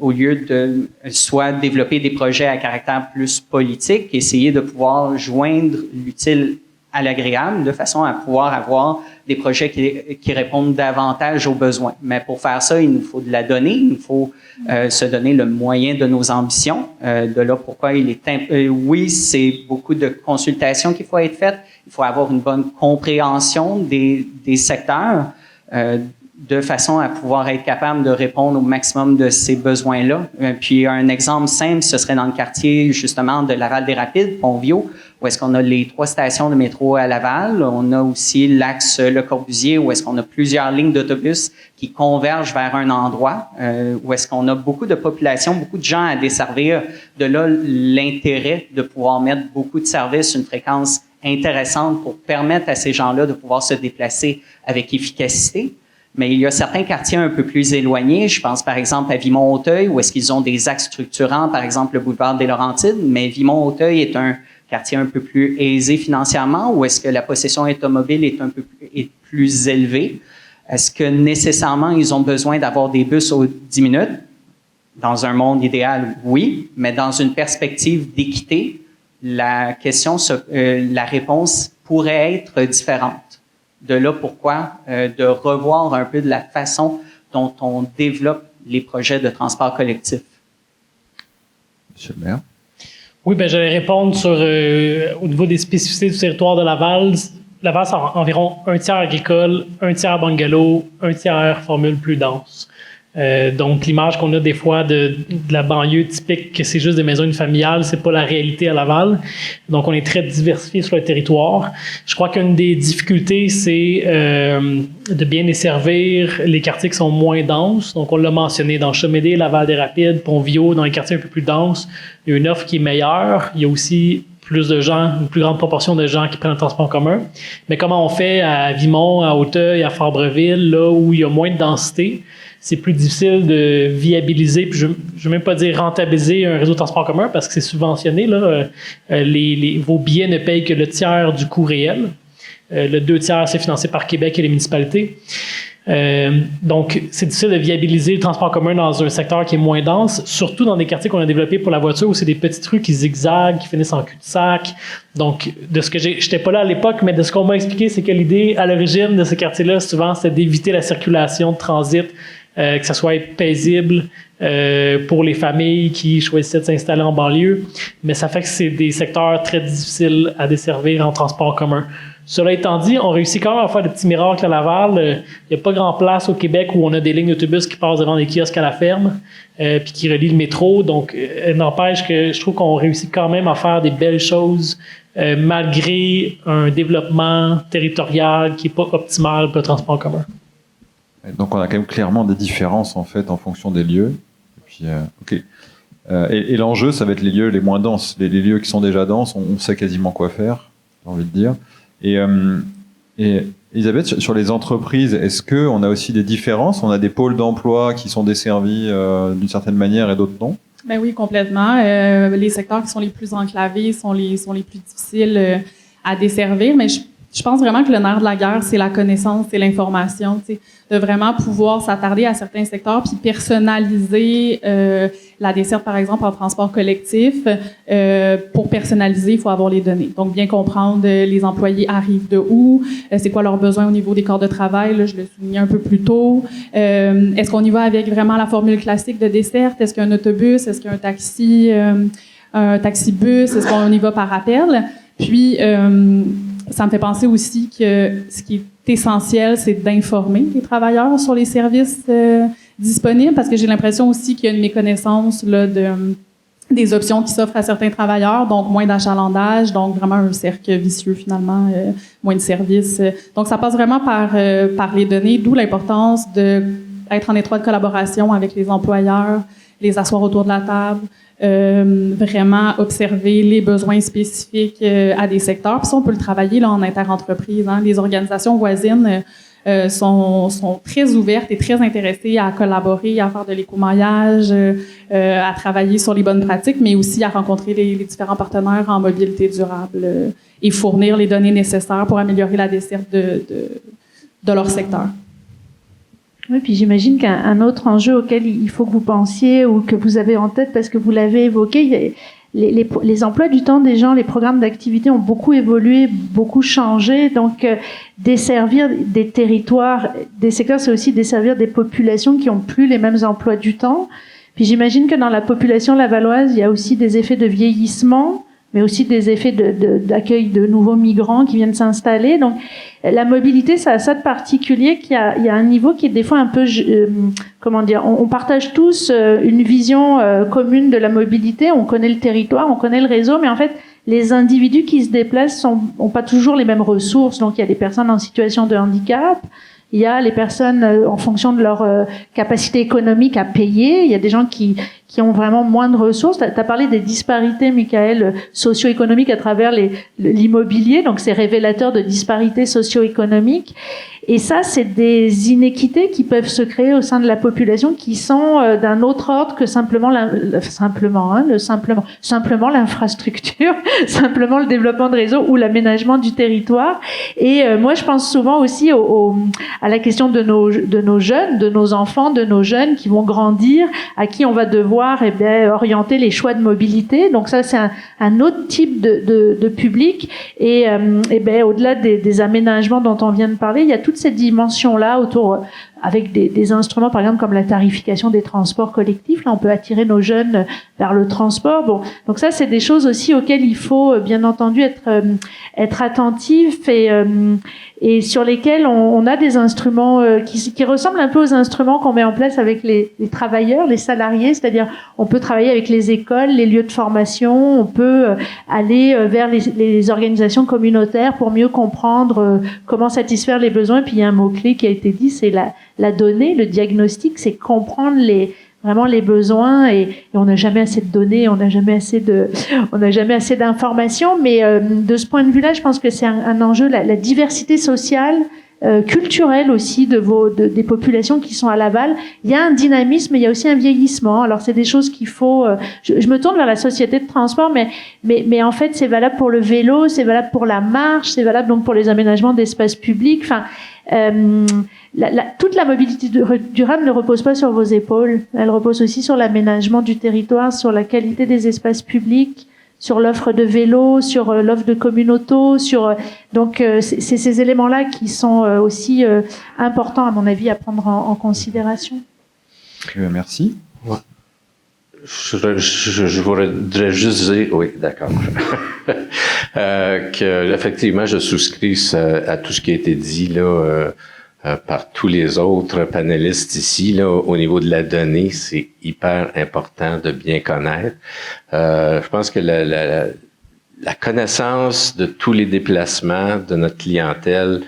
Au lieu de soit développer des projets à caractère plus politique, essayer de pouvoir joindre l'utile à l'agréable de façon à pouvoir avoir des projets qui répondent davantage aux besoins. Mais pour faire ça, il nous faut de la donnée, il nous faut se donner le moyen de nos ambitions. De là pourquoi il est oui, c'est beaucoup de consultations qu'il faut être faites. Il faut avoir une bonne compréhension des secteurs de façon à pouvoir être capable de répondre au maximum de ces besoins-là. Puis un exemple simple, ce serait dans le quartier justement de Laval-des-Rapides, Pont-Vieux, où est-ce qu'on a les 3 stations de métro à Laval. On a aussi l'axe Le Corbusier, où est-ce qu'on a plusieurs lignes d'autobus qui convergent vers un endroit, où est-ce qu'on a beaucoup de population, beaucoup de gens à desservir. De là, l'intérêt de pouvoir mettre beaucoup de services, une fréquence intéressante pour permettre à ces gens-là de pouvoir se déplacer avec efficacité. Mais il y a certains quartiers un peu plus éloignés. Je pense par exemple à Vimont-Auteuil, où est-ce qu'ils ont des axes structurants, par exemple le boulevard des Laurentides. Mais Vimont-Auteuil est un quartier un peu plus aisé financièrement, où est-ce que la possession automobile est plus élevée. Est-ce que nécessairement ils ont besoin d'avoir des bus aux 10 minutes? Dans un monde idéal, oui, mais dans une perspective d'équité, la réponse pourrait être différente. De là pourquoi de revoir un peu de la façon dont on développe les projets de transport collectif. Monsieur le maire. Oui, j'allais répondre sur au niveau des spécificités du territoire de Laval. Laval, c'est environ 1 tiers agricole, 1 tiers bungalow, 1 tiers formule plus dense. Donc, l'image qu'on a des fois de la banlieue typique, que c'est juste des maisons familiales, c'est pas la réalité à Laval. Donc, on est très diversifié sur le territoire. Je crois qu'une des difficultés, c'est de bien desservir les quartiers qui sont moins denses. Donc, on l'a mentionné dans Chamédé, Laval-des-Rapides, Pont-Viaud, dans les quartiers un peu plus denses, il y a une offre qui est meilleure. Il y a aussi plus de gens, une plus grande proportion de gens qui prennent le transport en commun. Mais comment on fait à Vimont, à Auteuil, à Fabreville, là où il y a moins de densité? C'est plus difficile de viabiliser, puis je ne veux même pas dire rentabiliser un réseau de transport en commun parce que c'est subventionné. Là. Vos billets ne payent que le tiers du coût réel. Le 2/3, c'est financé par Québec et les municipalités. Donc, c'est difficile de viabiliser le transport commun dans un secteur qui est moins dense, surtout dans des quartiers qu'on a développés pour la voiture où c'est des petites rues qui zigzaguent, qui finissent en cul-de-sac. Donc, de ce que j'étais pas là à l'époque, mais de ce qu'on m'a expliqué, c'est que l'idée à l'origine de ces quartiers-là, souvent, c'était d'éviter la circulation de transit, que ça soit paisible pour les familles qui choisissaient de s'installer en banlieue. Mais ça fait que c'est des secteurs très difficiles à desservir en transport commun. Cela étant dit, on réussit quand même à faire des petits miracles à Laval. Il n'y a pas grand place au Québec où on a des lignes d'autobus qui passent devant des kiosques à la ferme puis qui relient le métro. Donc, n'empêche que je trouve qu'on réussit quand même à faire des belles choses malgré un développement territorial qui n'est pas optimal pour le transport en commun. Donc on a quand même clairement des différences en fait en fonction des lieux. Et puis, ok. Et l'enjeu, ça va être les lieux les moins denses. Les lieux qui sont déjà denses, on sait quasiment quoi faire, j'ai envie de dire. Et Elisabeth, sur les entreprises, est-ce qu'on a aussi des différences? On a des pôles d'emploi qui sont desservis d'une certaine manière et d'autres non? Ben oui, complètement. Les secteurs qui sont les plus enclavés sont les plus difficiles à desservir, mais je pense vraiment que le nerf de la guerre, c'est la connaissance, c'est l'information, tu sais, de vraiment pouvoir s'attarder à certains secteurs puis personnaliser la desserte, par exemple, en transport collectif. Pour personnaliser, il faut avoir les données. Donc, bien comprendre les employés arrivent de où, c'est quoi leurs besoins au niveau des corps de travail, là, je le soulignais un peu plus tôt. Est-ce qu'on y va avec vraiment la formule classique de desserte? Est-ce qu'il y a un autobus? Est-ce qu'il y a un taxi-bus? Est-ce qu'on y va par appel? Puis, ça me fait penser aussi que ce qui est essentiel, c'est d'informer les travailleurs sur les services disponibles, parce que j'ai l'impression aussi qu'il y a une méconnaissance là, des options qui s'offrent à certains travailleurs, donc moins d'achalandage, donc vraiment un cercle vicieux finalement, moins de services. Donc ça passe vraiment par les données, d'où l'importance d'être en étroite collaboration avec les employeurs, les asseoir autour de la table, vraiment observer les besoins spécifiques à des secteurs. Puis ça, on peut le travailler là, en interentreprise. Hein. Les organisations voisines sont très ouvertes et très intéressées à collaborer, à faire de l'écomaillage, à travailler sur les bonnes pratiques, mais aussi à rencontrer les différents partenaires en mobilité durable et fournir les données nécessaires pour améliorer la desserte de leur secteur. Oui, puis j'imagine qu'un autre enjeu auquel il faut que vous pensiez ou que vous avez en tête, parce que vous l'avez évoqué, les emplois du temps des gens, les programmes d'activité ont beaucoup évolué, beaucoup changé. Donc, desservir des territoires, des secteurs, c'est aussi desservir des populations qui ont plus les mêmes emplois du temps. Puis j'imagine que dans la population lavalloise, il y a aussi des effets de vieillissement, mais aussi des effets d'accueil de nouveaux migrants qui viennent s'installer. Donc, la mobilité, ça a ça de particulier qu'il y a un niveau qui est des fois un peu, comment dire, on partage tous une vision commune de la mobilité, on connaît le territoire, on connaît le réseau, mais en fait, les individus qui se déplacent ont pas toujours les mêmes ressources. Donc, il y a des personnes en situation de handicap, il y a les personnes en fonction de leur capacité économique à payer. Il y a des gens qui ont vraiment moins de ressources. Tu as parlé des disparités, Michael, socio-économiques à travers l'immobilier. Donc, c'est révélateur de disparités socio-économiques. Et ça, c'est des inéquités qui peuvent se créer au sein de la population qui sont d'un autre ordre que simplement l'infrastructure, simplement le développement de réseau ou l'aménagement du territoire. Et moi, je pense souvent aussi à la question de nos jeunes, de nos enfants, de nos jeunes qui vont grandir, à qui on va devoir orienter les choix de mobilité. Donc ça, c'est un autre type de public. Et au-delà des aménagements dont on vient de parler, il y a toutes ces dimensions-là autour avec des instruments, par exemple, comme la tarification des transports collectifs. Là, on peut attirer nos jeunes vers le transport. Bon, donc ça, c'est des choses aussi auxquelles il faut, bien entendu, être attentif et sur lesquels on a des instruments qui ressemblent un peu aux instruments qu'on met en place avec les travailleurs, les salariés, c'est-à-dire on peut travailler avec les écoles, les lieux de formation, on peut aller vers les organisations communautaires pour mieux comprendre comment satisfaire les besoins. Puis il y a un mot-clé qui a été dit, c'est la donnée, le diagnostic, c'est comprendre vraiment les besoins et on n'a jamais assez de données, on n'a jamais assez d'informations, mais de ce point de vue-là, je pense que c'est un enjeu, la diversité sociale, culturelle aussi des populations qui sont à Laval. Il y a un dynamisme, mais il y a aussi un vieillissement. Alors c'est des choses qu'il faut. Je me tourne vers la société de transport, mais en fait c'est valable pour le vélo, c'est valable pour la marche, c'est valable donc pour les aménagements d'espaces publics. Enfin. Toute la mobilité durable ne repose pas sur vos épaules. Elle repose aussi sur l'aménagement du territoire, sur la qualité des espaces publics, sur l'offre de vélos, sur l'offre de communautés, donc c'est ces éléments-là qui sont aussi importants à mon avis à prendre en considération. Merci. Ouais. Je voudrais juste dire, oui, d'accord, que effectivement, je souscris à tout ce qui a été dit là par tous les autres panélistes ici. Là, au niveau de la donnée, c'est hyper important de bien connaître. Je pense que la connaissance de tous les déplacements de notre clientèle,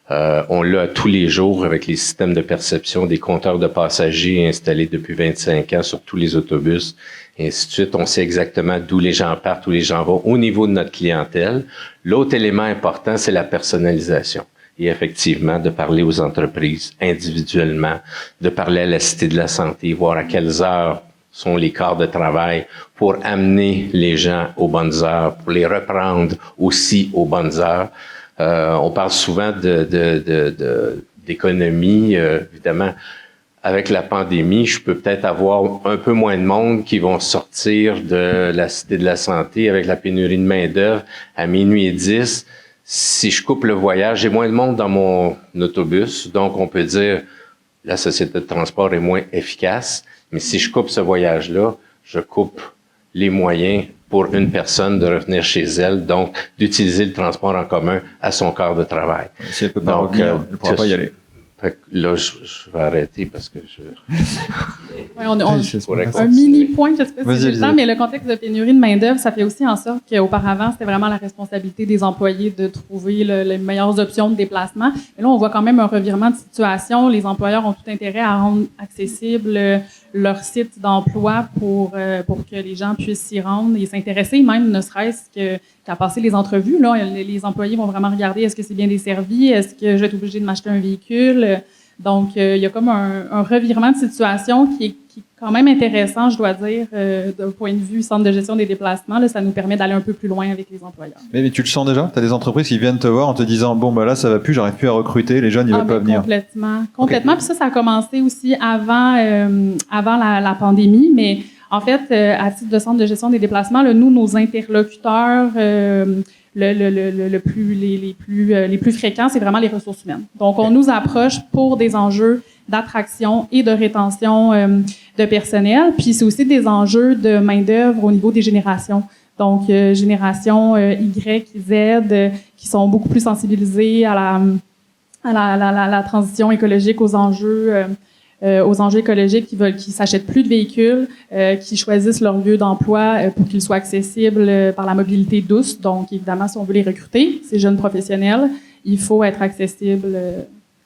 on l'a tous les jours avec les systèmes de perception des compteurs de passagers installés depuis 25 ans sur tous les autobus, et ainsi de suite. On sait exactement d'où les gens partent, où les gens vont au niveau de notre clientèle. L'autre élément important, c'est la personnalisation. Et effectivement, de parler aux entreprises individuellement, de parler à la Cité de la Santé, voir à quelles heures sont les quarts de travail pour amener les gens aux bonnes heures, pour les reprendre aussi aux bonnes heures. On parle souvent d'économie, évidemment. Avec la pandémie, je peux peut-être avoir un peu moins de monde qui vont sortir de la Cité de la Santé avec la pénurie de main-d'œuvre à minuit et 10. Si je coupe le voyage, j'ai moins de monde dans mon autobus, donc on peut dire la société de transport est moins efficace. Mais si je coupe ce voyage-là, je coupe les moyens pour une personne de revenir chez elle, donc d'utiliser le transport en commun à son quart de travail. Si elle peut pas revenir, elle ne pourra pas y aller. Là, je vais arrêter parce que Ouais, un mini point, je ne sais pas si j'ai le temps, mais le contexte de pénurie de main-d'œuvre, ça fait aussi en sorte qu'auparavant, c'était vraiment la responsabilité des employés de trouver les meilleures options de déplacement. Mais là, on voit quand même un revirement de situation. Les employeurs ont tout intérêt à rendre accessible leur site d'emploi pour que les gens puissent s'y rendre et s'intéresser, même ne serait-ce qu'à passer les entrevues. Là, les employés vont vraiment regarder est-ce que c'est bien desservi, est-ce que je vais être obligé de m'acheter un véhicule. Donc, il y a comme un revirement de situation qui est quand même intéressant, je dois dire, d'un point de vue centre de gestion des déplacements. Là, ça nous permet d'aller un peu plus loin avec les employeurs. Mais tu le sens déjà? Tu as des entreprises qui viennent te voir en te disant « Bon, bah là, ça va plus, j'arrive plus à recruter, les jeunes, ils veulent pas venir. » Complètement. Okay. Puis ça a commencé aussi avant la pandémie, mais en fait, à titre de centre de gestion des déplacements, là, nous, nos interlocuteurs les plus fréquents, c'est vraiment les ressources humaines. Donc, on nous approche pour des enjeux d'attraction et de rétention de personnel. Puis, c'est aussi des enjeux de main-d'œuvre au niveau des générations. Donc, génération Y, Z, qui sont beaucoup plus sensibilisées à la transition écologique, aux enjeux écologiques, qui s'achètent plus de véhicules, qui choisissent leur lieu d'emploi pour qu'ils soient accessibles par la mobilité douce. Donc, évidemment, si on veut les recruter, ces jeunes professionnels, il faut être accessible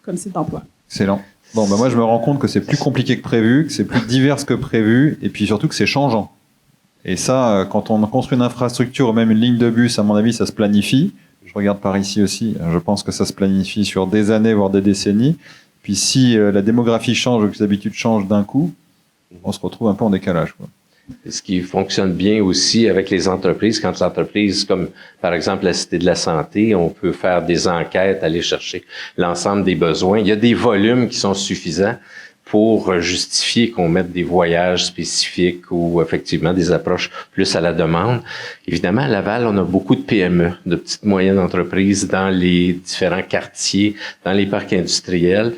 comme site d'emploi. Excellent. Bon, moi, je me rends compte que c'est plus compliqué que prévu, que c'est plus divers que prévu, et puis surtout que c'est changeant. Et ça, quand on construit une infrastructure ou même une ligne de bus, à mon avis, ça se planifie. Je regarde par ici aussi, je pense que ça se planifie sur des années, voire des décennies. Puis si la démographie change ou que les habitudes changent d'un coup, on se retrouve un peu en décalage, quoi. Ce qui fonctionne bien aussi avec les entreprises, quand l'entreprise, comme par exemple la Cité de la Santé, on peut faire des enquêtes, aller chercher l'ensemble des besoins. Il y a des volumes qui sont suffisants pour justifier qu'on mette des voyages spécifiques ou effectivement des approches plus à la demande. Évidemment, à Laval, on a beaucoup de PME, de petites moyennes entreprises dans les différents quartiers, dans les parcs industriels.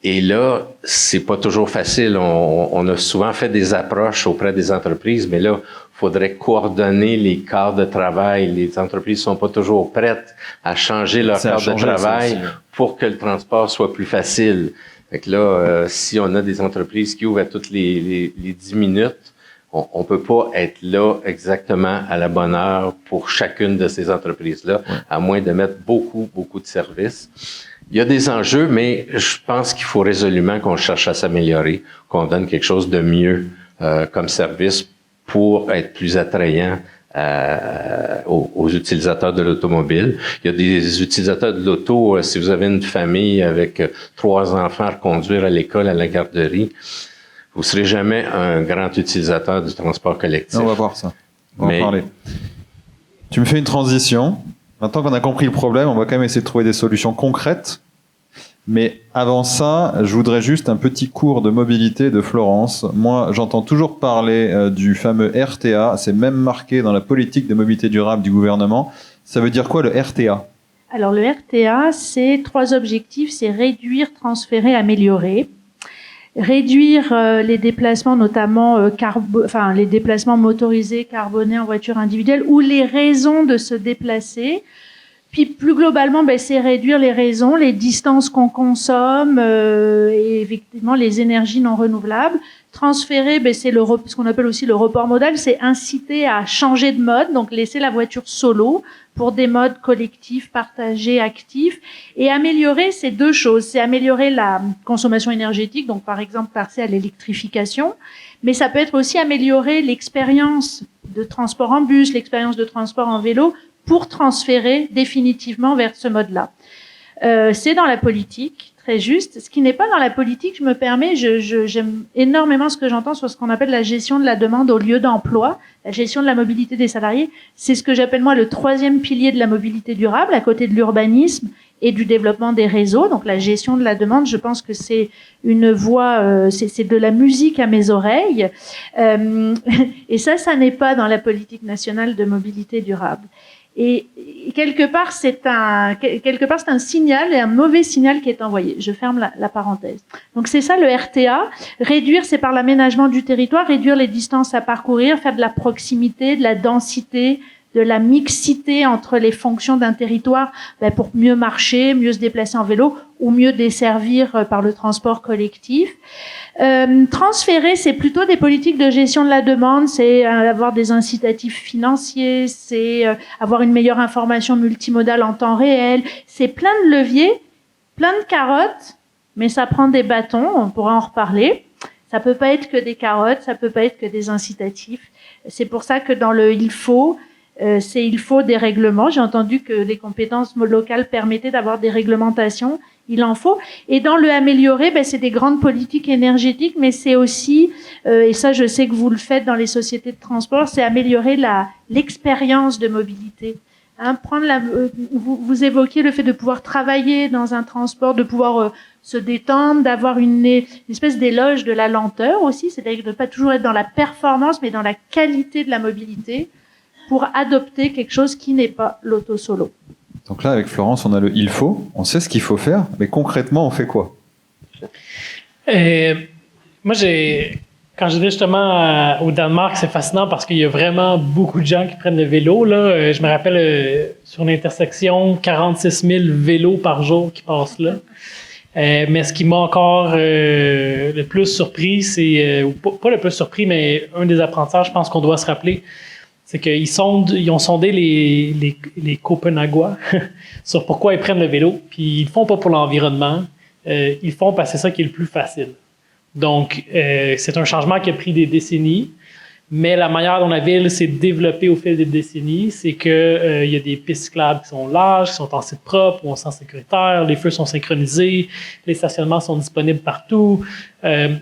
Et là, c'est pas toujours facile. On a souvent fait des approches auprès des entreprises, mais là, faudrait coordonner les cadres de travail. Les entreprises sont pas toujours prêtes à changer leur cadre de travail pour que le transport soit plus facile. Fait que là, si on a des entreprises qui ouvrent à toutes les 10 minutes, on peut pas être là exactement à la bonne heure pour chacune de ces entreprises-là, à moins de mettre beaucoup de services. Il y a des enjeux, mais je pense qu'il faut résolument qu'on cherche à s'améliorer, qu'on donne quelque chose de mieux comme service pour être plus attrayant aux utilisateurs de l'automobile. Il y a des utilisateurs de l'auto, si vous avez une famille avec 3 enfants à reconduire à l'école, à la garderie, vous serez jamais un grand utilisateur du transport collectif. On va voir ça. On va en parler. Tu me fais une transition. Maintenant qu'on a compris le problème, on va quand même essayer de trouver des solutions concrètes. Mais avant ça, je voudrais juste un petit cours de mobilité de Florence. Moi, j'entends toujours parler du fameux RTA. C'est même marqué dans la politique de mobilité durable du gouvernement. Ça veut dire quoi le RTA ? Alors le RTA, c'est 3 objectifs. C'est réduire, transférer, améliorer. Réduire les déplacements, notamment les déplacements motorisés, carbonés en voiture individuelle, ou les raisons de se déplacer. Puis plus globalement, c'est réduire les raisons, les distances qu'on consomme et effectivement les énergies non renouvelables. Transférer, c'est ce qu'on appelle aussi le report modal, c'est inciter à changer de mode, donc laisser la voiture solo pour des modes collectifs, partagés, actifs. Et améliorer, c'est 2 choses. C'est améliorer la consommation énergétique, donc par exemple passer à l'électrification, mais ça peut être aussi améliorer l'expérience de transport en bus, l'expérience de transport en vélo, pour transférer définitivement vers ce mode-là. C'est dans la politique, très juste. Ce qui n'est pas dans la politique, je me permets, j'aime énormément ce que j'entends sur ce qu'on appelle la gestion de la demande au lieu d'emploi, la gestion de la mobilité des salariés. C'est ce que j'appelle moi le 3e pilier de la mobilité durable, à côté de l'urbanisme et du développement des réseaux. Donc la gestion de la demande, je pense que c'est une voie, c'est de la musique à mes oreilles. Et ça n'est pas dans la politique nationale de mobilité durable. Et quelque part, c'est un signal et un mauvais signal qui est envoyé. Je ferme la parenthèse. Donc c'est ça le RTA. Réduire, c'est par l'aménagement du territoire, réduire les distances à parcourir, faire de la proximité, de la densité, de la mixité entre les fonctions d'un territoire pour mieux marcher, mieux se déplacer en vélo ou mieux desservir par le transport collectif. Transférer, c'est plutôt des politiques de gestion de la demande, c'est avoir des incitatifs financiers, c'est avoir une meilleure information multimodale en temps réel, c'est plein de leviers, plein de carottes, mais ça prend des bâtons, on pourra en reparler. Ça peut pas être que des carottes, ça peut pas être que des incitatifs. C'est pour ça que dans le il faut des règlements. J'ai entendu que les compétences locales permettaient d'avoir des réglementations. Il en faut. Et dans le améliorer, c'est des grandes politiques énergétiques, mais c'est aussi, et ça je sais que vous le faites dans les sociétés de transport, c'est améliorer l'expérience de mobilité. Vous évoquiez le fait de pouvoir travailler dans un transport, de pouvoir se détendre, d'avoir une espèce d'éloge de la lenteur aussi, c'est-à-dire de ne pas toujours être dans la performance, mais dans la qualité de la mobilité, pour adopter quelque chose qui n'est pas l'auto-solo. Donc là, avec Florence, on a le « il faut », on sait ce qu'il faut faire, mais concrètement, on fait quoi ? Moi, quand j'étais justement au Danemark, c'est fascinant parce qu'il y a vraiment beaucoup de gens qui prennent le vélo. Là. Je me rappelle, sur l'intersection, 46 000 vélos par jour qui passent là. Mais ce qui m'a encore le plus surpris, c'est, pas le plus surpris, mais un des apprentissages, je pense qu'on doit se rappeler, c'est qu'ils ont sondé les Copenhaguois sur pourquoi ils prennent le vélo, puis ils le font pas pour l'environnement, ils le font parce que c'est ça qui est le plus facile. Donc, c'est un changement qui a pris des décennies, mais la manière dont la ville s'est développée au fil des décennies, c'est que y a des pistes cyclables qui sont larges, qui sont en site propre, ou en sens sécuritaire, les feux sont synchronisés, les stationnements sont disponibles partout,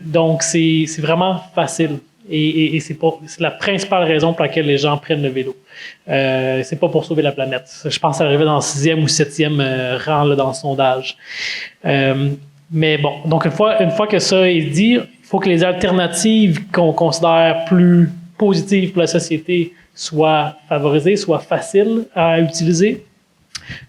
donc c'est vraiment facile. Et c'est la principale raison pour laquelle les gens prennent le vélo. C'est pas pour sauver la planète. Je pense arriver dans le 6e ou 7e rang là, dans le sondage. Mais bon, donc une fois que ça est dit, il faut que les alternatives qu'on considère plus positives pour la société soient favorisées, soient faciles à utiliser.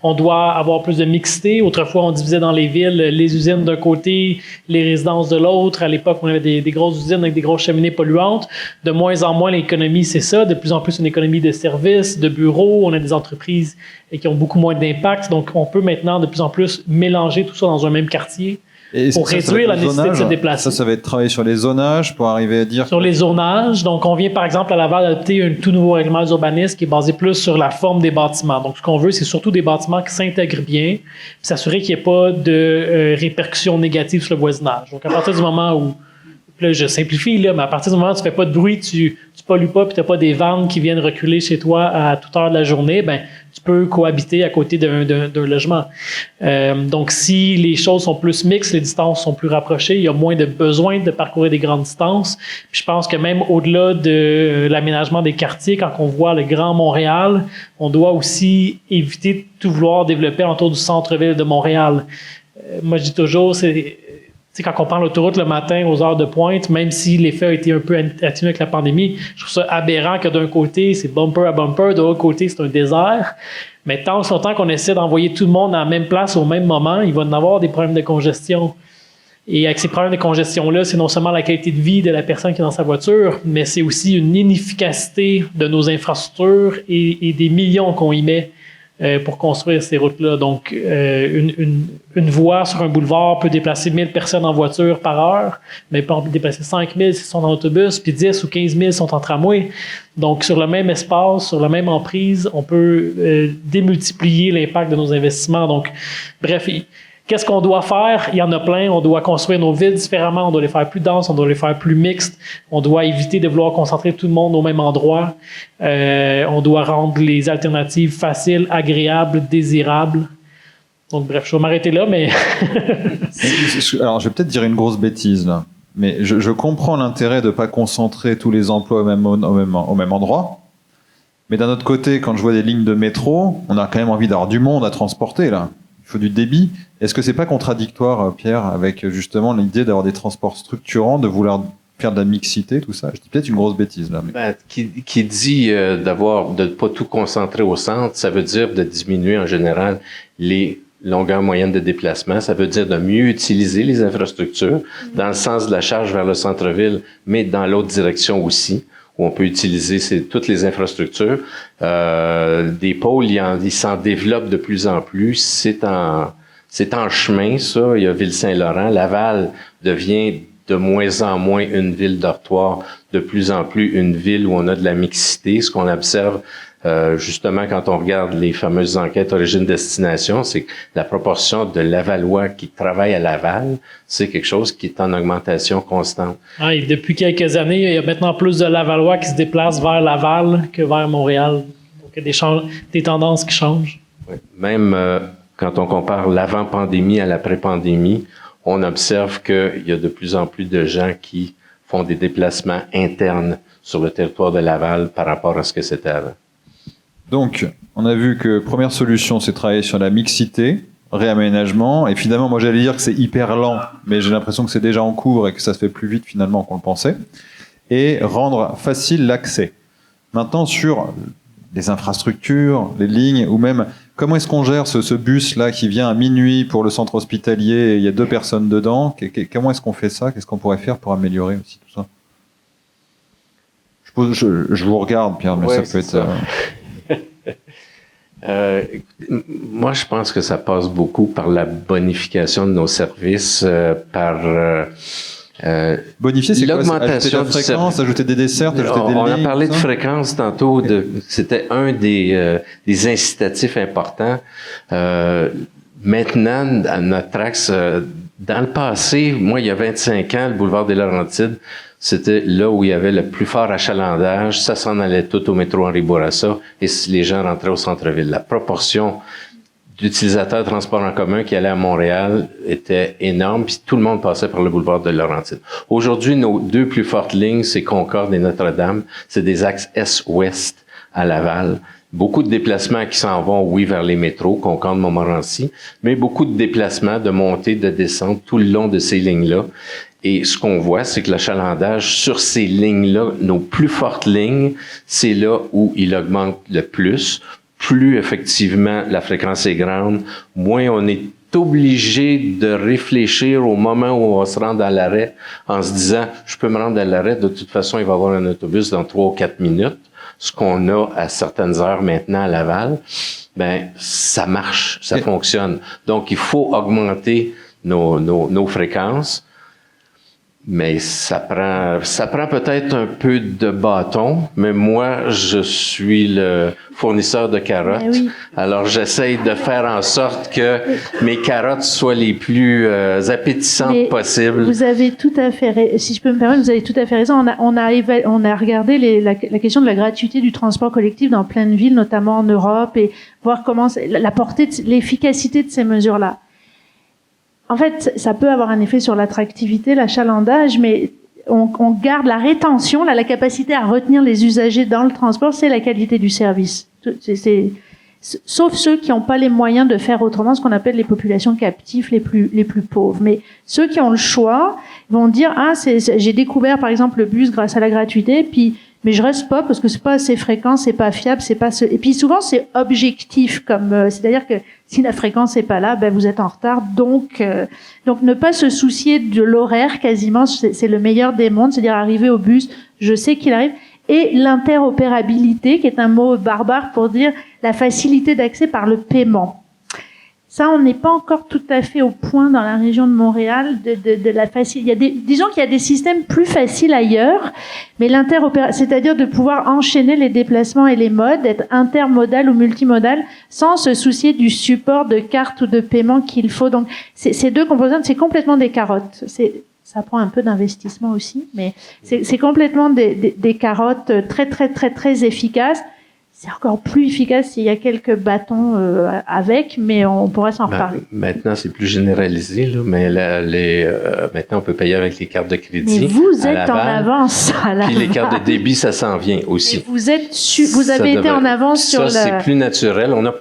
On doit avoir plus de mixité. Autrefois, on divisait dans les villes les usines d'un côté, les résidences de l'autre. À l'époque, on avait des grosses usines avec des grosses cheminées polluantes. De moins en moins, l'économie, c'est ça. De plus en plus, une économie de services, de bureaux. On a des entreprises qui ont beaucoup moins d'impact. Donc, on peut maintenant de plus en plus mélanger tout ça dans un même quartier. Et pour réduire la nécessité de se déplacer. Ça va être travailler sur les zonages pour arriver à dire... Sur les zonages. Donc, on vient, par exemple, à Laval adopter un tout nouveau règlement d'urbanisme qui est basé plus sur la forme des bâtiments. Donc, ce qu'on veut, c'est surtout des bâtiments qui s'intègrent bien, puis s'assurer qu'il n'y ait pas de répercussions négatives sur le voisinage. Donc, à partir du moment où, là, je simplifie, là, mais à partir du moment où tu fais pas de bruit, tu pollues pas, puis tu n'as pas des vannes qui viennent reculer chez toi à toute heure de la journée, ben tu peux cohabiter à côté d'un logement. Donc, si les choses sont plus mixtes, les distances sont plus rapprochées, il y a moins de besoin de parcourir des grandes distances. Puis je pense que même au-delà de l'aménagement des quartiers, quand on voit le Grand Montréal, on doit aussi éviter de tout vouloir développer autour du centre-ville de Montréal. Moi, je dis toujours, tu sais, quand on prend l'autoroute le matin aux heures de pointe, même si l'effet a été un peu atténué avec la pandémie, je trouve ça aberrant que d'un côté, c'est bumper à bumper, de l'autre côté, c'est un désert. Mais tant qu'on essaie d'envoyer tout le monde à la même place au même moment, il va y avoir des problèmes de congestion. Et avec ces problèmes de congestion-là, c'est non seulement la qualité de vie de la personne qui est dans sa voiture, mais c'est aussi une inefficacité de nos infrastructures et des millions qu'on y met pour construire ces routes-là. Donc, une voie sur un boulevard peut déplacer 1000 personnes en voiture par heure, mais peut en déplacer 5000 s'ils sont en autobus, puis 10 ou 15 000 sont en tramway. Donc, sur le même espace, sur la même emprise, on peut démultiplier l'impact de nos investissements. Donc, bref, qu'est-ce qu'on doit faire? Il y en a plein. On doit construire nos villes différemment. On doit les faire plus denses. On doit les faire plus mixtes. On doit éviter de vouloir concentrer tout le monde au même endroit. On doit rendre les alternatives faciles, agréables, désirables. Donc, bref, je vais m'arrêter là, mais... Alors, je vais peut-être dire une grosse bêtise, là. Mais je comprends l'intérêt de ne pas concentrer tous les emplois au même endroit. Mais d'un autre côté, quand je vois des lignes de métro, on a quand même envie d'avoir du monde à transporter, là. Il faut du débit. Est-ce que c'est pas contradictoire, Pierre, avec justement l'idée d'avoir des transports structurants, de vouloir faire de la mixité, tout ça? Je dis peut-être une grosse bêtise, là. Mais... Qui dit de pas tout concentrer au centre, ça veut dire de diminuer en général les longueurs moyennes de déplacement. Ça veut dire de mieux utiliser les infrastructures dans le sens de la charge vers le centre-ville, mais dans l'autre direction aussi, où on peut utiliser toutes les infrastructures. Des pôles, ils s'en développent de plus en plus. C'est en chemin, ça. Il y a Ville-Saint-Laurent. Laval devient de moins en moins une ville dortoir, de plus en plus une ville où on a de la mixité. Ce qu'on observe, justement, quand on regarde les fameuses enquêtes origine-destination, c'est que la proportion de Lavallois qui travaillent à Laval, c'est quelque chose qui est en augmentation constante. Et depuis quelques années, il y a maintenant plus de Lavallois qui se déplacent vers Laval que vers Montréal. Donc, il y a des tendances qui changent. Oui. Même quand on compare l'avant-pandémie à l'après-pandémie, on observe qu'il y a de plus en plus de gens qui font des déplacements internes sur le territoire de Laval par rapport à ce que c'était avant. Donc, on a vu que première solution, c'est travailler sur la mixité, réaménagement, et finalement, moi j'allais dire que c'est hyper lent, mais j'ai l'impression que c'est déjà en cours et que ça se fait plus vite finalement qu'on le pensait, et rendre facile l'accès. Maintenant, sur les infrastructures, les lignes, ou même comment est-ce qu'on gère ce bus-là qui vient à minuit pour le centre hospitalier, et il y a 2 personnes dedans, comment est-ce qu'on fait ça? Qu'est-ce qu'on pourrait faire pour améliorer aussi tout ça? Je vous regarde, Pierre, mais ouais, ça peut être... Ça. Moi, je pense que ça passe beaucoup par la bonification de nos services, par bonifier, c'est l'augmentation quoi? Ajouter de la fréquence, ajouter des dessertes, ajouter des lignes. On a parlé de fréquence tantôt. C'était un des incitatifs importants. Maintenant, à notre axe, dans le passé, moi, il y a 25 ans, le boulevard des Laurentides, c'était là où il y avait le plus fort achalandage. Ça s'en allait tout au métro Henri Bourassa et les gens rentraient au centre-ville. La proportion d'utilisateurs de transport en commun qui allaient à Montréal était énorme, puis tout le monde passait par le boulevard de Laurentides. Aujourd'hui, nos 2 plus fortes lignes, c'est Concorde et Notre-Dame. C'est des axes est-ouest à Laval. Beaucoup de déplacements qui s'en vont, oui, vers les métros, Concorde, Montmorency, mais beaucoup de déplacements de montée, de descente tout le long de ces lignes-là. Et ce qu'on voit, c'est que l'achalandage sur ces lignes-là, nos plus fortes lignes, c'est là où il augmente le plus. plus effectivement la fréquence est grande, moins on est obligé de réfléchir au moment où on va se rendre à l'arrêt en se disant « je peux me rendre à l'arrêt, de toute façon, il va y avoir un autobus dans 3 ou 4 minutes », ce qu'on a à certaines heures maintenant à Laval, ben ça marche, ça fonctionne. Donc, il faut augmenter nos fréquences. Mais ça prend peut-être un peu de bâton, mais moi, je suis le fournisseur de carottes. Oui. Alors, j'essaye de faire en sorte que mes carottes soient les plus appétissantes possibles. Vous avez tout à fait, si je peux me permettre, vous avez tout à fait raison. On a regardé la question de la gratuité du transport collectif dans plein de villes, notamment en Europe, et voir comment la portée, l'efficacité de ces mesures-là. En fait, ça peut avoir un effet sur l'attractivité, l'achalandage, mais on garde la rétention, la capacité à retenir les usagers dans le transport, c'est la qualité du service. Sauf ceux qui n'ont pas les moyens de faire autrement, ce qu'on appelle les populations captives les plus pauvres. Mais ceux qui ont le choix vont dire j'ai découvert par exemple le bus grâce à la gratuité, mais je reste pas parce que c'est pas assez fréquent, c'est pas fiable, et puis souvent c'est objectif c'est-à-dire que si la fréquence est pas là, ben vous êtes en retard, donc ne pas se soucier de l'horaire quasiment, c'est le meilleur des mondes, c'est-à-dire arriver au bus, je sais qu'il arrive, et l'interopérabilité qui est un mot barbare pour dire la facilité d'accès par le paiement. Ça, on n'est pas encore tout à fait au point dans la région de Montréal de la facilité. Disons qu'il y a des systèmes plus faciles ailleurs, mais c'est-à-dire de pouvoir enchaîner les déplacements et les modes, d'être intermodal ou multimodal, sans se soucier du support de carte ou de paiement qu'il faut. Donc, ces deux composantes, c'est complètement des carottes. Ça prend un peu d'investissement aussi, mais c'est complètement des carottes très, très, très, très efficaces. C'est encore plus efficace s'il y a quelques bâtons avec, mais on pourrait s'en reparler. Maintenant, c'est plus généralisé, là, mais maintenant, on peut payer avec les cartes de crédit. Mais vous êtes en avance à la Puis les cartes de débit, ça s'en vient aussi. Mais vous avez été en avance sur ça, c'est plus naturel. On n'est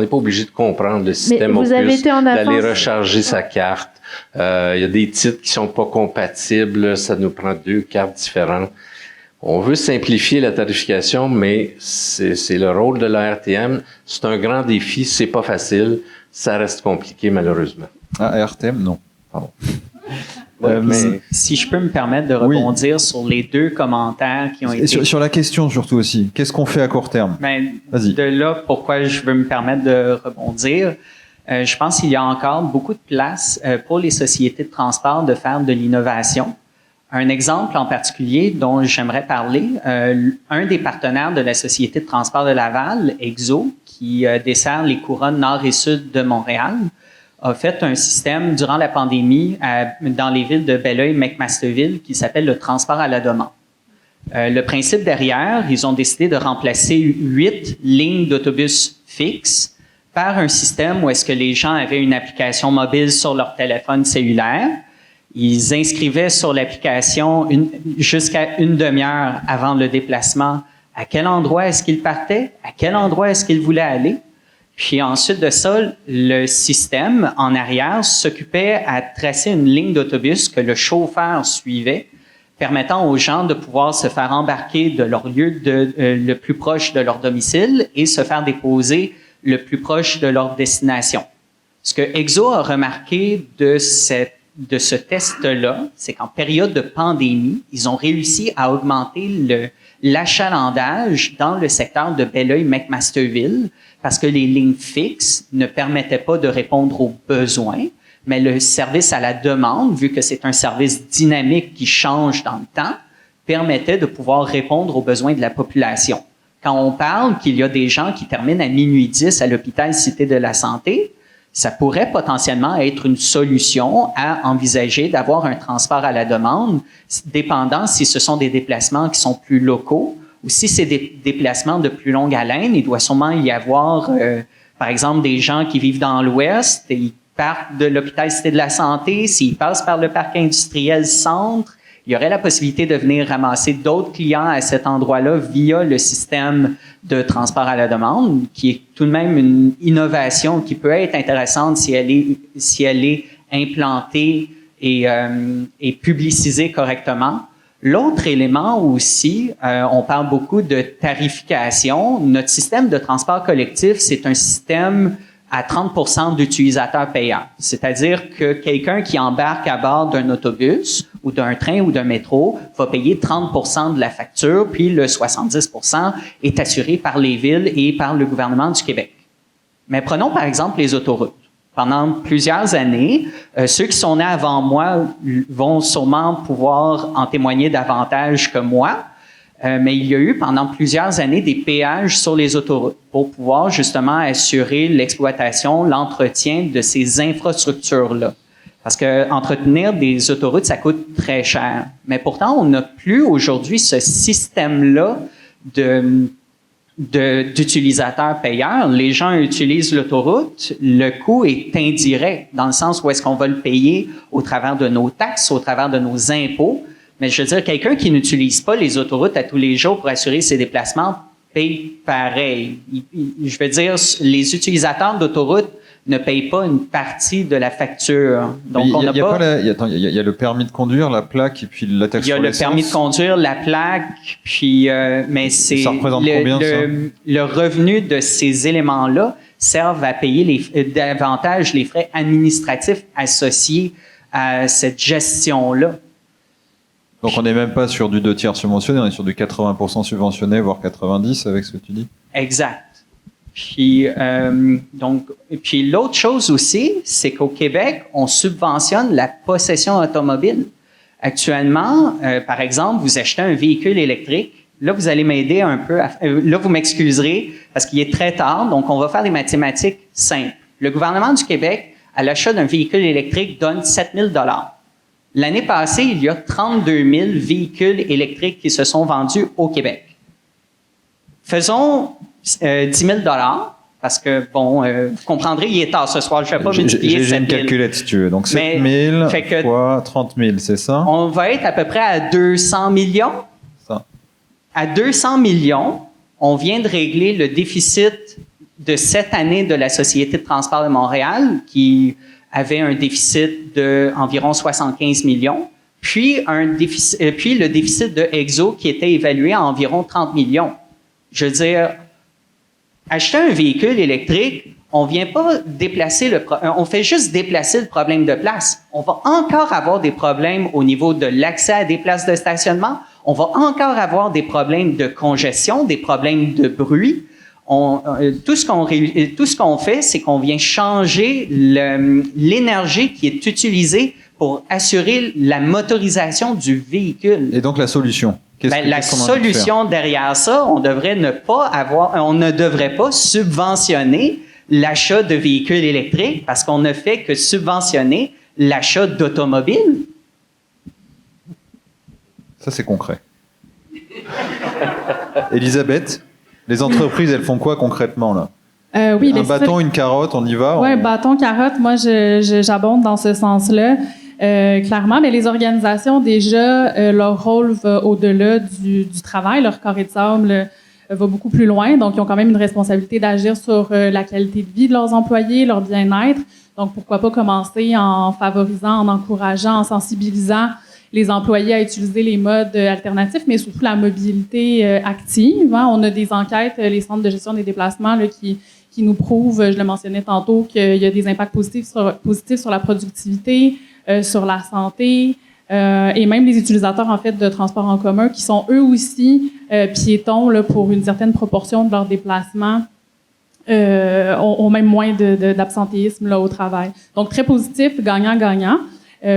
pas obligé de comprendre le système Opus, d'aller recharger sa carte. Il y a des titres qui sont pas compatibles. Ça nous prend 2 cartes différentes. On veut simplifier la tarification, mais c'est le rôle de la RTM. C'est un grand défi, c'est pas facile. Ça reste compliqué, malheureusement. RTM, non. Pardon. Si je peux me permettre de rebondir sur les 2 commentaires qui ont été... Sur la question surtout aussi, qu'est-ce qu'on fait à court terme? Vas-y. De là, pourquoi je veux me permettre de rebondir, je pense qu'il y a encore beaucoup de place pour les sociétés de transport de faire de l'innovation. Un exemple en particulier dont j'aimerais parler, un des partenaires de la Société de transport de Laval, EXO, qui dessert les couronnes nord et sud de Montréal, a fait un système durant la pandémie dans les villes de Belleuil et McMasterville qui s'appelle le transport à la demande. Le principe derrière, ils ont décidé de remplacer 8 lignes d'autobus fixes par un système où est-ce que les gens avaient une application mobile sur leur téléphone cellulaire. Ils inscrivaient sur l'application jusqu'à une demi-heure avant le déplacement à quel endroit est-ce qu'ils partaient, à quel endroit est-ce qu'ils voulaient aller. Puis ensuite de ça, le système en arrière s'occupait à tracer une ligne d'autobus que le chauffeur suivait, permettant aux gens de pouvoir se faire embarquer de leur lieu le plus proche de leur domicile et se faire déposer le plus proche de leur destination. Ce que EXO a remarqué de ce test-là, c'est qu'en période de pandémie, ils ont réussi à augmenter l'achalandage dans le secteur de Belleuil-McMasterville parce que les lignes fixes ne permettaient pas de répondre aux besoins, mais le service à la demande, vu que c'est un service dynamique qui change dans le temps, permettait de pouvoir répondre aux besoins de la population. Quand on parle qu'il y a des gens qui terminent à minuit 10 à l'hôpital Cité de la Santé, ça pourrait potentiellement être une solution à envisager d'avoir un transport à la demande, dépendant si ce sont des déplacements qui sont plus locaux ou si c'est des déplacements de plus longue haleine. Il doit sûrement y avoir, par exemple, des gens qui vivent dans l'Ouest, et ils partent de l'hôpital Cité de la Santé, s'ils passent par le parc industriel Centre, il y aurait la possibilité de venir ramasser d'autres clients à cet endroit-là via le système de transport à la demande, qui est tout de même une innovation qui peut être intéressante si elle est implantée et publicisée correctement. L'autre élément aussi, on parle beaucoup de tarification. Notre système de transport collectif, c'est un système à 30% d'utilisateurs payants. C'est-à-dire que quelqu'un qui embarque à bord d'un autobus ou d'un train ou d'un métro va payer 30% de la facture, puis le 70% est assuré par les villes et par le gouvernement du Québec. Mais prenons par exemple les autoroutes. Pendant plusieurs années, ceux qui sont nés avant moi vont sûrement pouvoir en témoigner davantage que moi, mais il y a eu pendant plusieurs années des péages sur les autoroutes pour pouvoir justement assurer l'exploitation, l'entretien de ces infrastructures-là. Parce que entretenir des autoroutes, ça coûte très cher. Mais pourtant, on n'a plus aujourd'hui ce système-là d'utilisateurs payeurs. Les gens utilisent l'autoroute, le coût est indirect dans le sens où est-ce qu'on va le payer au travers de nos taxes, au travers de nos impôts. Mais je veux dire, quelqu'un qui n'utilise pas les autoroutes à tous les jours pour assurer ses déplacements paye pareil. Je veux dire, les utilisateurs d'autoroutes ne payent pas une partie de la facture. Donc, on n'a pas... Il y a le permis de conduire, la plaque et puis la taxe sur l'essence. Il y a le permis de conduire, la plaque, puis... mais c'est... Ça représente combien, ça? Le revenu de ces éléments-là servent à payer davantage les frais administratifs associés à cette gestion-là. Donc, on n'est même pas sur du 2/3 subventionné, on est sur du 80% subventionné, voire 90% avec ce que tu dis. Exact. Puis, puis l'autre chose aussi, c'est qu'au Québec, on subventionne la possession automobile. Actuellement, par exemple, vous achetez un véhicule électrique. Là, vous allez m'aider un peu. Là, vous m'excuserez parce qu'il est très tard, donc on va faire des mathématiques simples. Le gouvernement du Québec, à l'achat d'un véhicule électrique, donne 7 000 $. L'année passée, il y a 32 000 véhicules électriques qui se sont vendus au Québec. Faisons 10 000 $, parce que, bon, vous comprendrez, il est tard ce soir, je ne vais pas multiplier 7 000. J'ai une calculette, si tu veux. Donc, 7 000 fois 30 000, c'est ça? On va être à peu près à 200 millions. Ça. À 200 millions, on vient de régler le déficit de cette année de la Société de transport de Montréal, qui avait un déficit d'environ 75 millions, puis le déficit de EXO qui était évalué à environ 30 millions. Je veux dire, acheter un véhicule électrique, on vient pas déplacer on fait juste déplacer le problème de place. On va encore avoir des problèmes au niveau de l'accès à des places de stationnement. On va encore avoir des problèmes de congestion, des problèmes de bruit. Tout ce qu'on fait, c'est qu'on vient changer l'énergie qui est utilisée pour assurer la motorisation du véhicule. Et donc la solution? La solution derrière ça, on ne devrait pas subventionner l'achat de véhicules électriques parce qu'on ne fait que subventionner l'achat d'automobiles. Ça, c'est concret. Elisabeth, les entreprises, elles font quoi concrètement là? Oui, un bâton, une carotte, on y va? Oui, bâton, carotte, moi, j'abonde dans ce sens-là. Clairement, mais les organisations, déjà, leur rôle va au-delà du travail. Leur carré de sable va beaucoup plus loin. Donc, ils ont quand même une responsabilité d'agir sur la qualité de vie de leurs employés, leur bien-être. Donc, pourquoi pas commencer en favorisant, en encourageant, en sensibilisant les employés à utiliser les modes alternatifs, mais surtout la mobilité active. Hein. On a des enquêtes, les centres de gestion des déplacements là, qui nous prouvent, je le mentionnais tantôt, qu'il y a des impacts positifs sur la productivité, sur la santé, et même les utilisateurs en fait de transport en commun qui sont eux aussi piétons là, pour une certaine proportion de leurs déplacements. Ont même moins d'absentéisme là, au travail. Donc, très positif, gagnant-gagnant.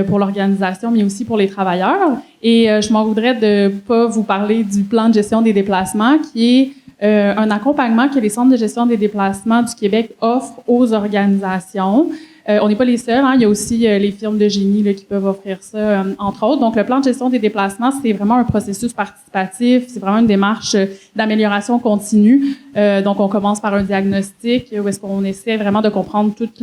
Pour l'organisation, mais aussi pour les travailleurs. Et je m'en voudrais de pas vous parler du plan de gestion des déplacements, qui est un accompagnement que les centres de gestion des déplacements du Québec offrent aux organisations. On n'est pas les seuls, hein. Il y a aussi les firmes de génie là, qui peuvent offrir ça, entre autres. Donc, le plan de gestion des déplacements, c'est vraiment un processus participatif, c'est vraiment une démarche d'amélioration continue. Donc, on commence par un diagnostic où est-ce qu'on essaie vraiment de comprendre toutes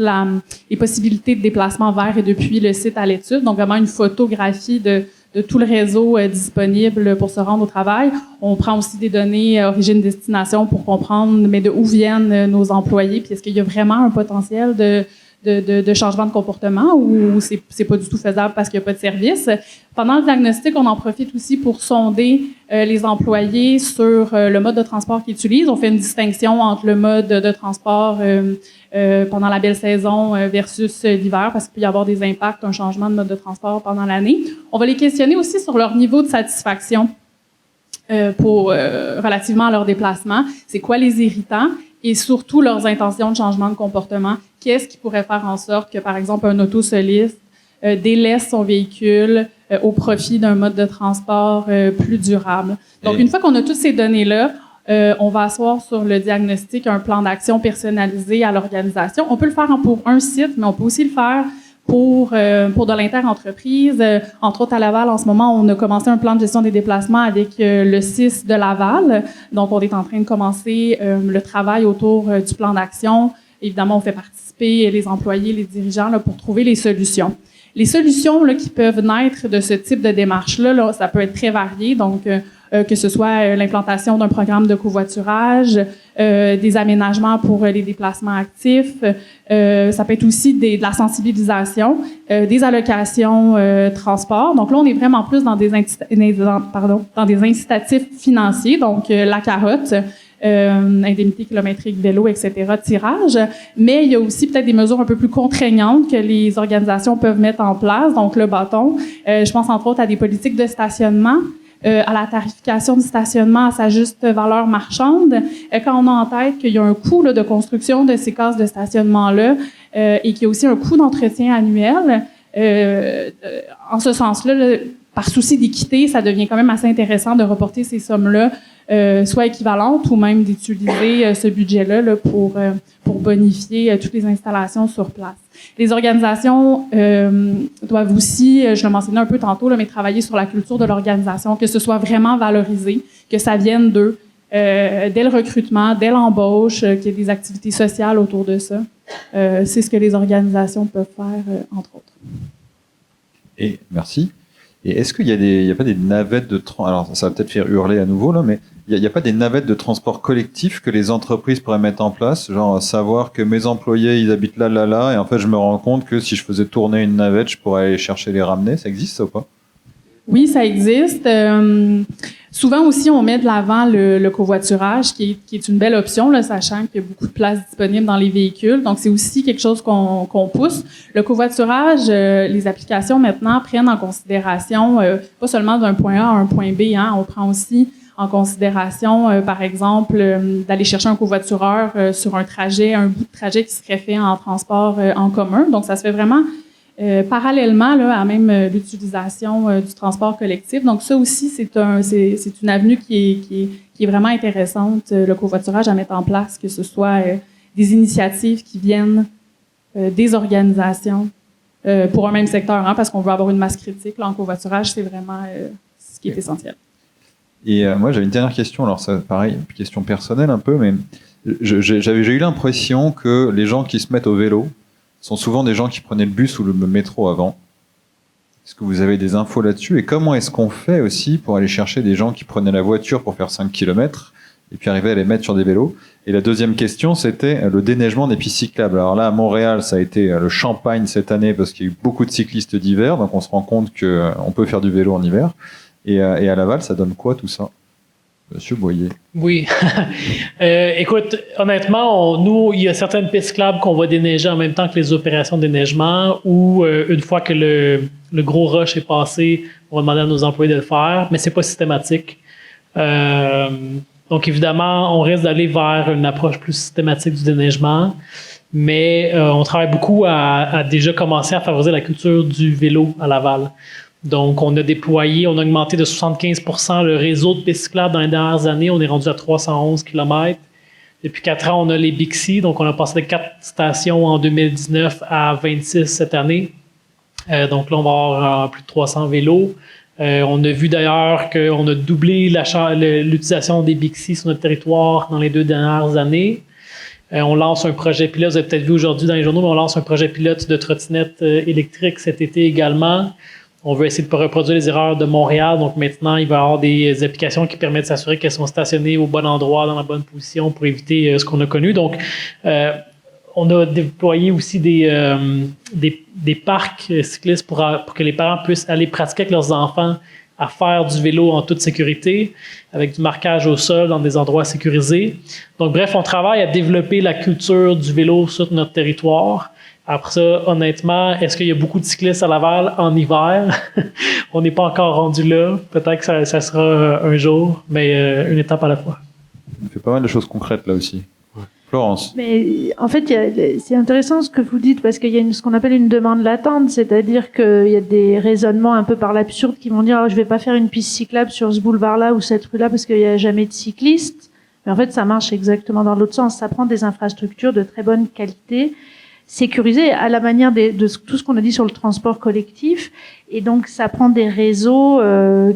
les possibilités de déplacement vers et depuis le site à l'étude. Donc, vraiment une photographie de tout le réseau disponible pour se rendre au travail. On prend aussi des données origine-destination pour comprendre mais de où viennent nos employés, puis est-ce qu'il y a vraiment un potentiel de de changement de comportement ou c'est pas du tout faisable parce qu'il n'y a pas de service. Pendant le diagnostic, on en profite aussi pour sonder les employés sur le mode de transport qu'ils utilisent. On fait une distinction entre le mode de transport pendant la belle saison versus l'hiver parce qu'il peut y avoir des impacts, un changement de mode de transport pendant l'année. On va les questionner aussi sur leur niveau de satisfaction relativement à leur déplacement. C'est quoi les irritants? Et surtout leurs intentions de changement de comportement. Qu'est-ce qui pourrait faire en sorte que, par exemple, un autosoliste délaisse son véhicule au profit d'un mode de transport plus durable. Donc, une fois qu'on a toutes ces données-là, on va asseoir sur le diagnostic un plan d'action personnalisé à l'organisation. On peut le faire pour un site, mais on peut aussi le faire pour de l'inter-entreprise. Entre autres, à Laval, en ce moment, on a commencé un plan de gestion des déplacements avec le CIS de Laval. Donc, on est en train de commencer le travail autour du plan d'action. Évidemment, on fait participer les employés, les dirigeants là, pour trouver les solutions. Les solutions là, qui peuvent naître de ce type de démarche-là, ça peut être très varié. Donc, que ce soit l'implantation d'un programme de covoiturage, des aménagements pour les déplacements actifs. Ça peut être aussi de la sensibilisation, des allocations transport. Donc là, on est vraiment plus dans des incitatifs financiers, donc la carotte, indemnité kilométrique, vélo, etc., tirage. Mais il y a aussi peut-être des mesures un peu plus contraignantes que les organisations peuvent mettre en place, donc le bâton. Je pense entre autres à des politiques de stationnement, à la tarification du stationnement à sa juste valeur marchande. Quand on a en tête qu'il y a un coût là, de construction de ces cases de stationnement-là et qu'il y a aussi un coût d'entretien annuel, en ce sens-là, là, par souci d'équité, ça devient quand même assez intéressant de reporter ces sommes-là, soit équivalentes ou même d'utiliser ce budget-là là, pour bonifier toutes les installations sur place. Les organisations doivent aussi, je le mentionnais un peu tantôt, là, mais travailler sur la culture de l'organisation, que ce soit vraiment valorisé, que ça vienne d'eux, dès le recrutement, dès l'embauche, qu'il y ait des activités sociales autour de ça. C'est ce que les organisations peuvent faire, entre autres. Et merci. Et est-ce qu'il y a pas des navettes de alors ça va peut-être faire hurler à nouveau là, mais il y a pas des navettes de transport collectif que les entreprises pourraient mettre en place, genre savoir que mes employés ils habitent là, et en fait je me rends compte que si je faisais tourner une navette, je pourrais aller chercher les ramener. Ça existe ça ou pas? Oui, ça existe. Souvent aussi, on met de l'avant le covoiturage, qui est une belle option, là, sachant qu'il y a beaucoup de places disponibles dans les véhicules. Donc, c'est aussi quelque chose qu'on pousse. Le covoiturage, les applications maintenant prennent en considération, pas seulement d'un point A à un point B, hein, on prend aussi en considération, par exemple, d'aller chercher un covoitureur sur un bout de trajet qui serait fait en transport en commun. Donc, ça se fait vraiment parallèlement là, à même l'utilisation du transport collectif. Donc, ça aussi, c'est une avenue qui est vraiment intéressante, le covoiturage à mettre en place, que ce soit des initiatives qui viennent des organisations pour un même secteur, hein, parce qu'on veut avoir une masse critique. Là, en covoiturage, c'est vraiment ce qui est essentiel. Et moi, j'avais une dernière question. Alors, ça, pareil, question personnelle un peu, mais j'ai eu l'impression que les gens qui se mettent au vélo sont souvent des gens qui prenaient le bus ou le métro avant. Est-ce que vous avez des infos là-dessus? Et comment est-ce qu'on fait aussi pour aller chercher des gens qui prenaient la voiture pour faire 5 km et puis arriver à les mettre sur des vélos? Et la deuxième question, c'était le déneigement des pistes cyclables. Alors là, à Montréal, ça a été le champagne cette année parce qu'il y a eu beaucoup de cyclistes d'hiver, donc on se rend compte qu'on peut faire du vélo en hiver. Et à Laval, ça donne quoi tout ça? Monsieur Boyer. Oui. Écoute, honnêtement, nous, il y a certaines pistes cyclables qu'on va déneiger en même temps que les opérations de déneigement ou une fois que le gros rush est passé, on va demander à nos employés de le faire, mais c'est pas systématique. Donc, évidemment, on risque d'aller vers une approche plus systématique du déneigement, mais on travaille beaucoup à déjà commencer à favoriser la culture du vélo à Laval. Donc, on a augmenté de 75% le réseau de pistes cyclables dans les dernières années. On est rendu à 311 km. Depuis 4 ans, on a les Bixi. Donc, on a passé de 4 stations en 2019 à 26 cette année. Donc là, on va avoir plus de 300 vélos. On a vu d'ailleurs qu'on a doublé l'utilisation des Bixi sur notre territoire dans les 2 dernières années. On lance un projet pilote, vous avez peut-être vu aujourd'hui dans les journaux, mais on lance un projet pilote de trottinettes électriques cet été également. On veut essayer de ne pas reproduire les erreurs de Montréal. Donc maintenant, il va y avoir des applications qui permettent de s'assurer qu'elles sont stationnées au bon endroit, dans la bonne position pour éviter ce qu'on a connu. Donc, On a déployé aussi des parcs cyclistes pour que les parents puissent aller pratiquer avec leurs enfants à faire du vélo en toute sécurité, avec du marquage au sol dans des endroits sécurisés. Donc, bref, on travaille à développer la culture du vélo sur notre territoire. Après ça, honnêtement, est-ce qu'il y a beaucoup de cyclistes à Laval en hiver? On n'est pas encore rendu là. Peut-être que ça sera un jour, mais une étape à la fois. On fait pas mal de choses concrètes là aussi. Florence. Mais en fait, c'est intéressant ce que vous dites parce qu'il y a ce qu'on appelle une demande latente, c'est-à-dire qu'il y a des raisonnements un peu par l'absurde qui vont dire je vais pas faire une piste cyclable sur ce boulevard-là ou cette rue-là parce qu'il y a jamais de cyclistes. Mais en fait, ça marche exactement dans l'autre sens. Ça prend des infrastructures de très bonne qualité, sécurisées à la manière de tout ce qu'on a dit sur le transport collectif. Et donc, ça prend des réseaux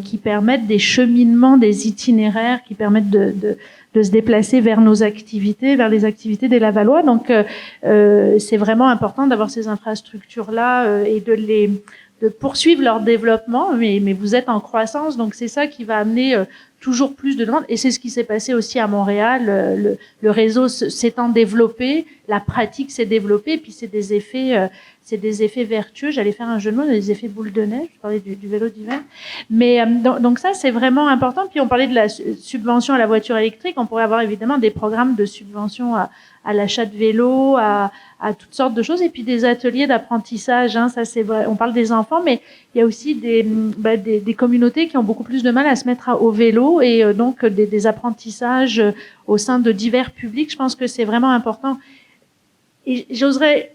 qui permettent des cheminements, des itinéraires qui permettent de se déplacer vers nos activités, vers les activités des Lavallois. Donc, c'est vraiment important d'avoir ces infrastructures-là et de poursuivre leur développement. Mais vous êtes en croissance, donc c'est ça qui va amener toujours plus de demandes. Et c'est ce qui s'est passé aussi à Montréal. Le réseau s'étant développé, la pratique s'est développée, puis c'est des effets vertueux. J'allais faire un jeu de mots, des effets boule de neige. Je parlais du vélo d'hiver. Mais donc ça, c'est vraiment important. Puis on parlait de la subvention à la voiture électrique. On pourrait avoir évidemment des programmes de subvention à l'achat de vélos, à toutes sortes de choses, et puis des ateliers d'apprentissage. Hein, ça c'est vrai. On parle des enfants, mais il y a aussi des communautés qui ont beaucoup plus de mal à se mettre au vélo, et donc des apprentissages au sein de divers publics. Je pense que c'est vraiment important. Et j'oserais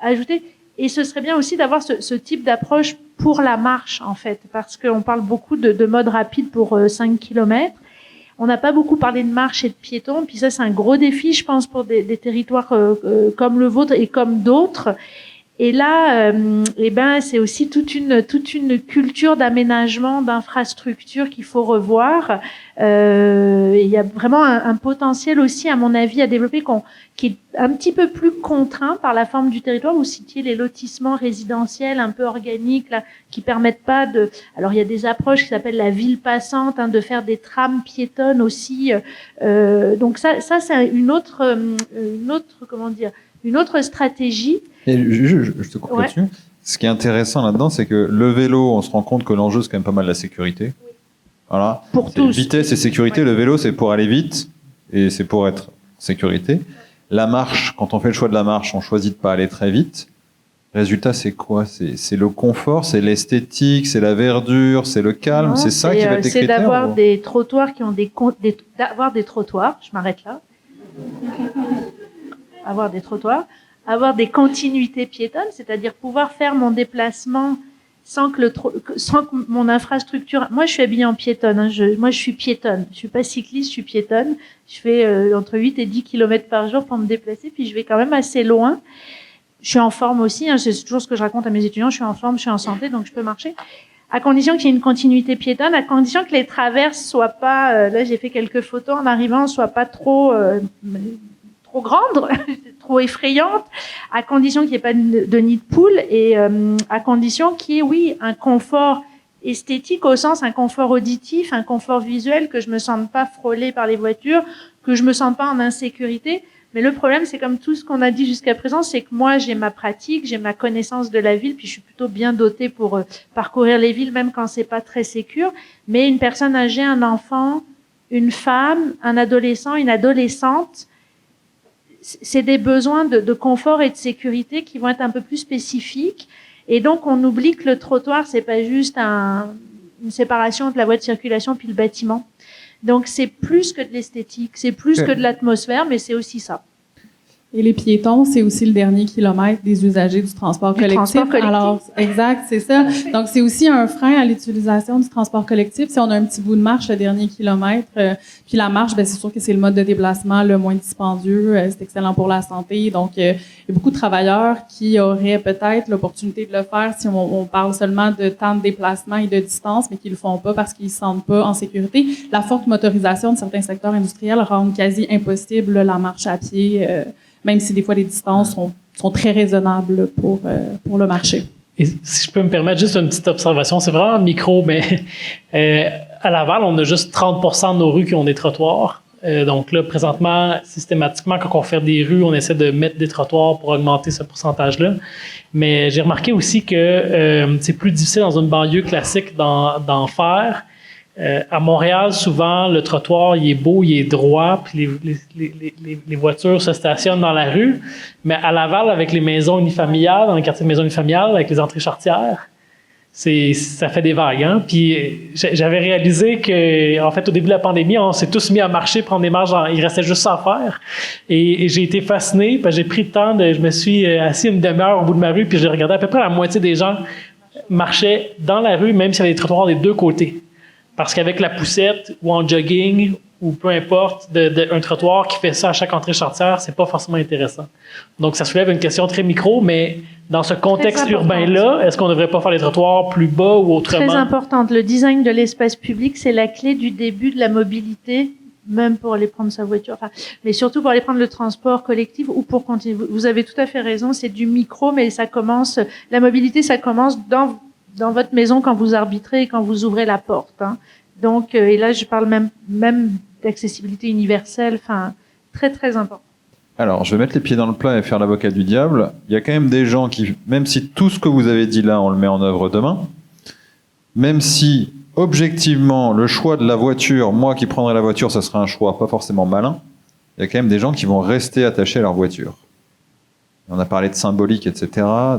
ajouter, et ce serait bien aussi d'avoir ce type d'approche pour la marche, en fait, parce qu'on parle beaucoup de mode rapide pour 5 kilomètres. On n'a pas beaucoup parlé de marche et de piétons, puis ça, c'est un gros défi, je pense, pour des territoires comme le vôtre et comme d'autres. Et là, c'est aussi toute une culture d'aménagement, d'infrastructure qu'il faut revoir. Il y a vraiment un potentiel aussi, à mon avis, à développer qui est un petit peu plus contraint par la forme du territoire. Vous citiez les lotissements résidentiels un peu organiques là, qui permettent pas de. Alors il y a des approches qui s'appellent la ville passante, hein, de faire des trames piétonnes aussi. Donc ça c'est une autre stratégie. Et je te coupe là-dessus. Ce qui est intéressant là-dedans, c'est que le vélo, on se rend compte que l'enjeu, c'est quand même pas mal la sécurité. Oui. Voilà. Pour tous. Vitesse et sécurité. Oui. Le vélo, c'est pour aller vite et c'est pour être en sécurité. La marche, quand on fait le choix de la marche, on choisit de pas aller très vite. Résultat, c'est quoi? C'est le confort, c'est l'esthétique, c'est la verdure, c'est le calme. Non, c'est ça qui va être des critères. C'est d'avoir des trottoirs qui ont d'avoir des trottoirs. Je m'arrête là. Avoir des trottoirs. Avoir des continuités piétonnes, c'est-à-dire pouvoir faire mon déplacement sans que mon infrastructure. Moi, je suis habillée en piétonne. Hein, moi, je suis piétonne. Je suis pas cycliste, je suis piétonne. Je fais entre 8 et 10 kilomètres par jour pour me déplacer, puis je vais quand même assez loin. Je suis en forme aussi. Hein, c'est toujours ce que je raconte à mes étudiants. Je suis en forme, je suis en santé, donc je peux marcher. À condition qu'il y ait une continuité piétonne, à condition que les traverses soient pas. Là, j'ai fait quelques photos en arrivant, soient pas trop grande, trop effrayante, à condition qu'il n'y ait pas de nid de poule et à condition qu'il y ait, oui, un confort esthétique au sens, un confort auditif, un confort visuel, que je me sente pas frôlée par les voitures, que je me sente pas en insécurité. Mais le problème, c'est comme tout ce qu'on a dit jusqu'à présent, c'est que moi, j'ai ma pratique, j'ai ma connaissance de la ville, puis je suis plutôt bien dotée pour parcourir les villes, même quand c'est pas très sécure. Mais une personne âgée, un enfant, une femme, un adolescent, une adolescente, c'est des besoins de confort et de sécurité qui vont être un peu plus spécifiques. Et donc, on oublie que le trottoir, c'est pas juste une séparation entre la voie de circulation puis le bâtiment. Donc, c'est plus que de l'esthétique, c'est plus que de l'atmosphère, mais c'est aussi ça. Et les piétons, c'est aussi le dernier kilomètre des usagers du transport collectif. Alors, exact, c'est ça. Donc, c'est aussi un frein à l'utilisation du transport collectif. Si on a un petit bout de marche, le dernier kilomètre, puis la marche, c'est sûr que c'est le mode de déplacement le moins dispendieux. C'est excellent pour la santé. Donc, il y a beaucoup de travailleurs qui auraient peut-être l'opportunité de le faire si on parle seulement de temps de déplacement et de distance, mais qui le font pas parce qu'ils se sentent pas en sécurité. La forte motorisation de certains secteurs industriels rend quasi impossible la marche à pied, même si des fois les distances sont très raisonnables pour le marché. Et si je peux me permettre juste une petite observation, c'est vraiment micro, mais à Laval, on a juste 30% de nos rues qui ont des trottoirs. Donc là, présentement, systématiquement, quand on fait des rues, on essaie de mettre des trottoirs pour augmenter ce pourcentage-là. Mais j'ai remarqué aussi que c'est plus difficile dans une banlieue classique d'en faire. À Montréal, souvent, le trottoir, il est beau, il est droit, puis les voitures se stationnent dans la rue. Mais à Laval, avec les maisons unifamiliales, dans le quartier de maisons unifamiliales, avec les entrées charretières, ça fait des vagues, hein. Puis j'avais réalisé que, en fait, au début de la pandémie, on s'est tous mis à marcher, prendre des marches. Il restait juste ça à faire. Et j'ai été fasciné, parce que j'ai pris le temps je me suis assis une demi-heure au bout de ma rue, puis j'ai regardé à peu près la moitié des gens marchaient dans la rue, même s'il y avait des trottoirs des deux côtés. Parce qu'avec la poussette ou en jogging ou peu importe, un trottoir qui fait ça à chaque entrée charretière, c'est pas forcément intéressant. Donc, ça soulève une question très micro, mais dans ce contexte urbain-là, est-ce qu'on ne devrait pas faire les trottoirs plus bas ou autrement? Très importante. Le design de l'espace public, c'est la clé du début de la mobilité, même pour aller prendre sa voiture, mais surtout pour aller prendre le transport collectif ou pour continuer. Vous avez tout à fait raison, c'est du micro, mais la mobilité, ça commence dans votre maison quand vous arbitrez et quand vous ouvrez la porte, hein. Donc, et là, je parle même d'accessibilité universelle, très, très important. Alors, je vais mettre les pieds dans le plat et faire l'avocat du diable. Il y a quand même des gens qui, même si tout ce que vous avez dit là, on le met en œuvre demain, même si, objectivement, le choix de la voiture, moi qui prendrais la voiture, ça serait un choix pas forcément malin, il y a quand même des gens qui vont rester attachés à leur voiture. On a parlé de symbolique, etc.,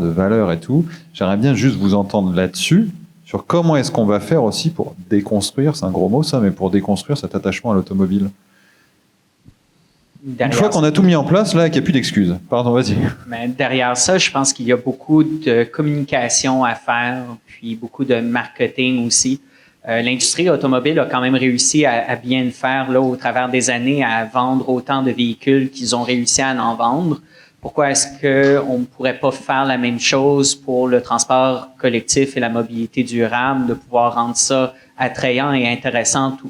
de valeurs et tout. J'aimerais bien juste vous entendre là-dessus, sur comment est-ce qu'on va faire aussi pour déconstruire, c'est un gros mot ça, mais pour déconstruire cet attachement à l'automobile. Une fois qu'on a tout mis en place, là, il n'y a plus d'excuses. Pardon, vas-y. Mais derrière ça, je pense qu'il y a beaucoup de communication à faire, puis beaucoup de marketing aussi. L'industrie automobile a quand même réussi à bien le faire là, au travers des années, à vendre autant de véhicules qu'ils ont réussi à en vendre. Pourquoi est-ce qu'on ne pourrait pas faire la même chose pour le transport collectif et la mobilité durable, de pouvoir rendre ça attrayant et intéressant, tout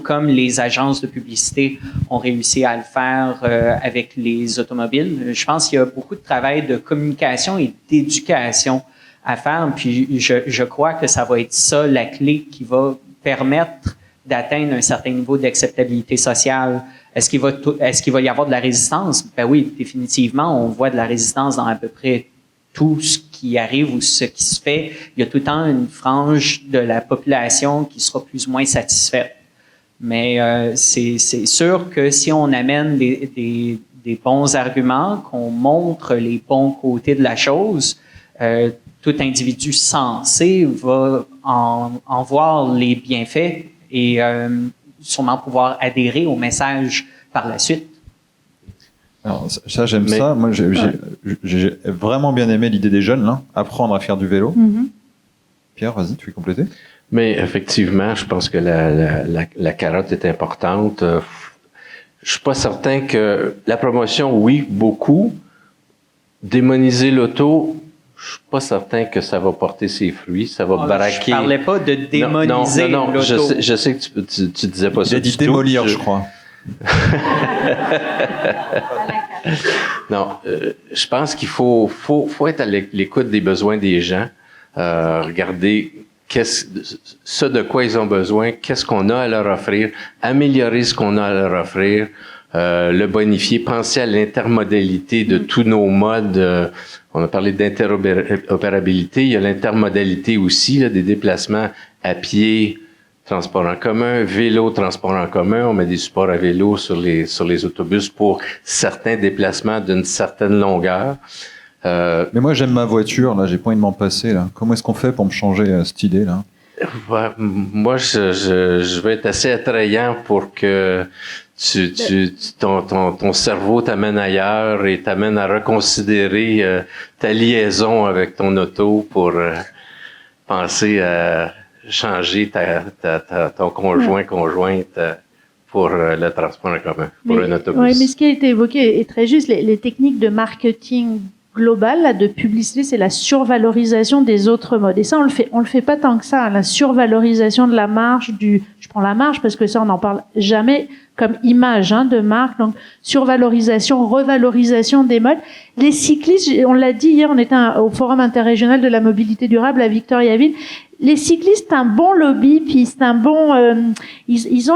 comme les agences de publicité ont réussi à le faire avec les automobiles? Je pense qu'il y a beaucoup de travail de communication et d'éducation à faire, puis je crois que ça va être ça la clé qui va permettre d'atteindre un certain niveau d'acceptabilité sociale. Est-ce qu'il va y avoir de la résistance? Ben oui, définitivement, on voit de la résistance dans à peu près tout ce qui arrive ou ce qui se fait. Il y a tout le temps une frange de la population qui sera plus ou moins satisfaite. Mais c'est sûr que si on amène des bons arguments, qu'on montre les bons côtés de la chose, tout individu sensé va en voir les bienfaits et sûrement pouvoir adhérer au message par la suite. Alors, ça j'aime ça. Moi, j'ai vraiment bien aimé l'idée des jeunes, là, apprendre à faire du vélo. Mm-hmm. Pierre, vas-y, tu veux compléter? Mais effectivement, je pense que la carotte est importante. Je suis pas certain que la promotion, oui, beaucoup. Démoniser l'auto, je suis pas certain que ça va porter ses fruits, ça va baraquer. Je parlais pas de démoniser l'auto. Je sais que tu disais pas ça. Il a dit démolir, je crois. Non, je pense qu'il faut être à l'écoute des besoins des gens, regarder ce de quoi ils ont besoin, qu'est-ce qu'on a à leur offrir, améliorer ce qu'on a à leur offrir, le bonifier, penser à l'intermodalité de tous nos modes. On a parlé d'interopérabilité, il y a l'intermodalité aussi, là, des déplacements à pied, transport en commun, vélo, transport en commun. On met des supports à vélo sur les autobus pour certains déplacements d'une certaine longueur. Mais moi, j'aime ma voiture, là, j'ai pas envie de m'en passer, là. Comment est-ce qu'on fait pour me changer cette idée, là? Ouais, moi, je vais être assez attrayant pour que ton cerveau t'amène ailleurs et t'amène à reconsidérer ta liaison avec ton auto pour penser à changer ton conjointe pour le transport en commun, pour un autobus. Oui, mais ce qui a été évoqué est très juste. Les techniques de marketing global, là, de publicité, c'est la survalorisation des autres modes. Et ça, on le fait pas tant que ça, hein, la survalorisation de la marge je prends la marge parce que ça, on n'en parle jamais comme image, hein, de marque. Donc, survalorisation, revalorisation des modes. Les cyclistes, on l'a dit hier, on était au Forum interrégional de la mobilité durable à Victoriaville. les cyclistes, c'est un bon lobby, puis c'est un bon, ils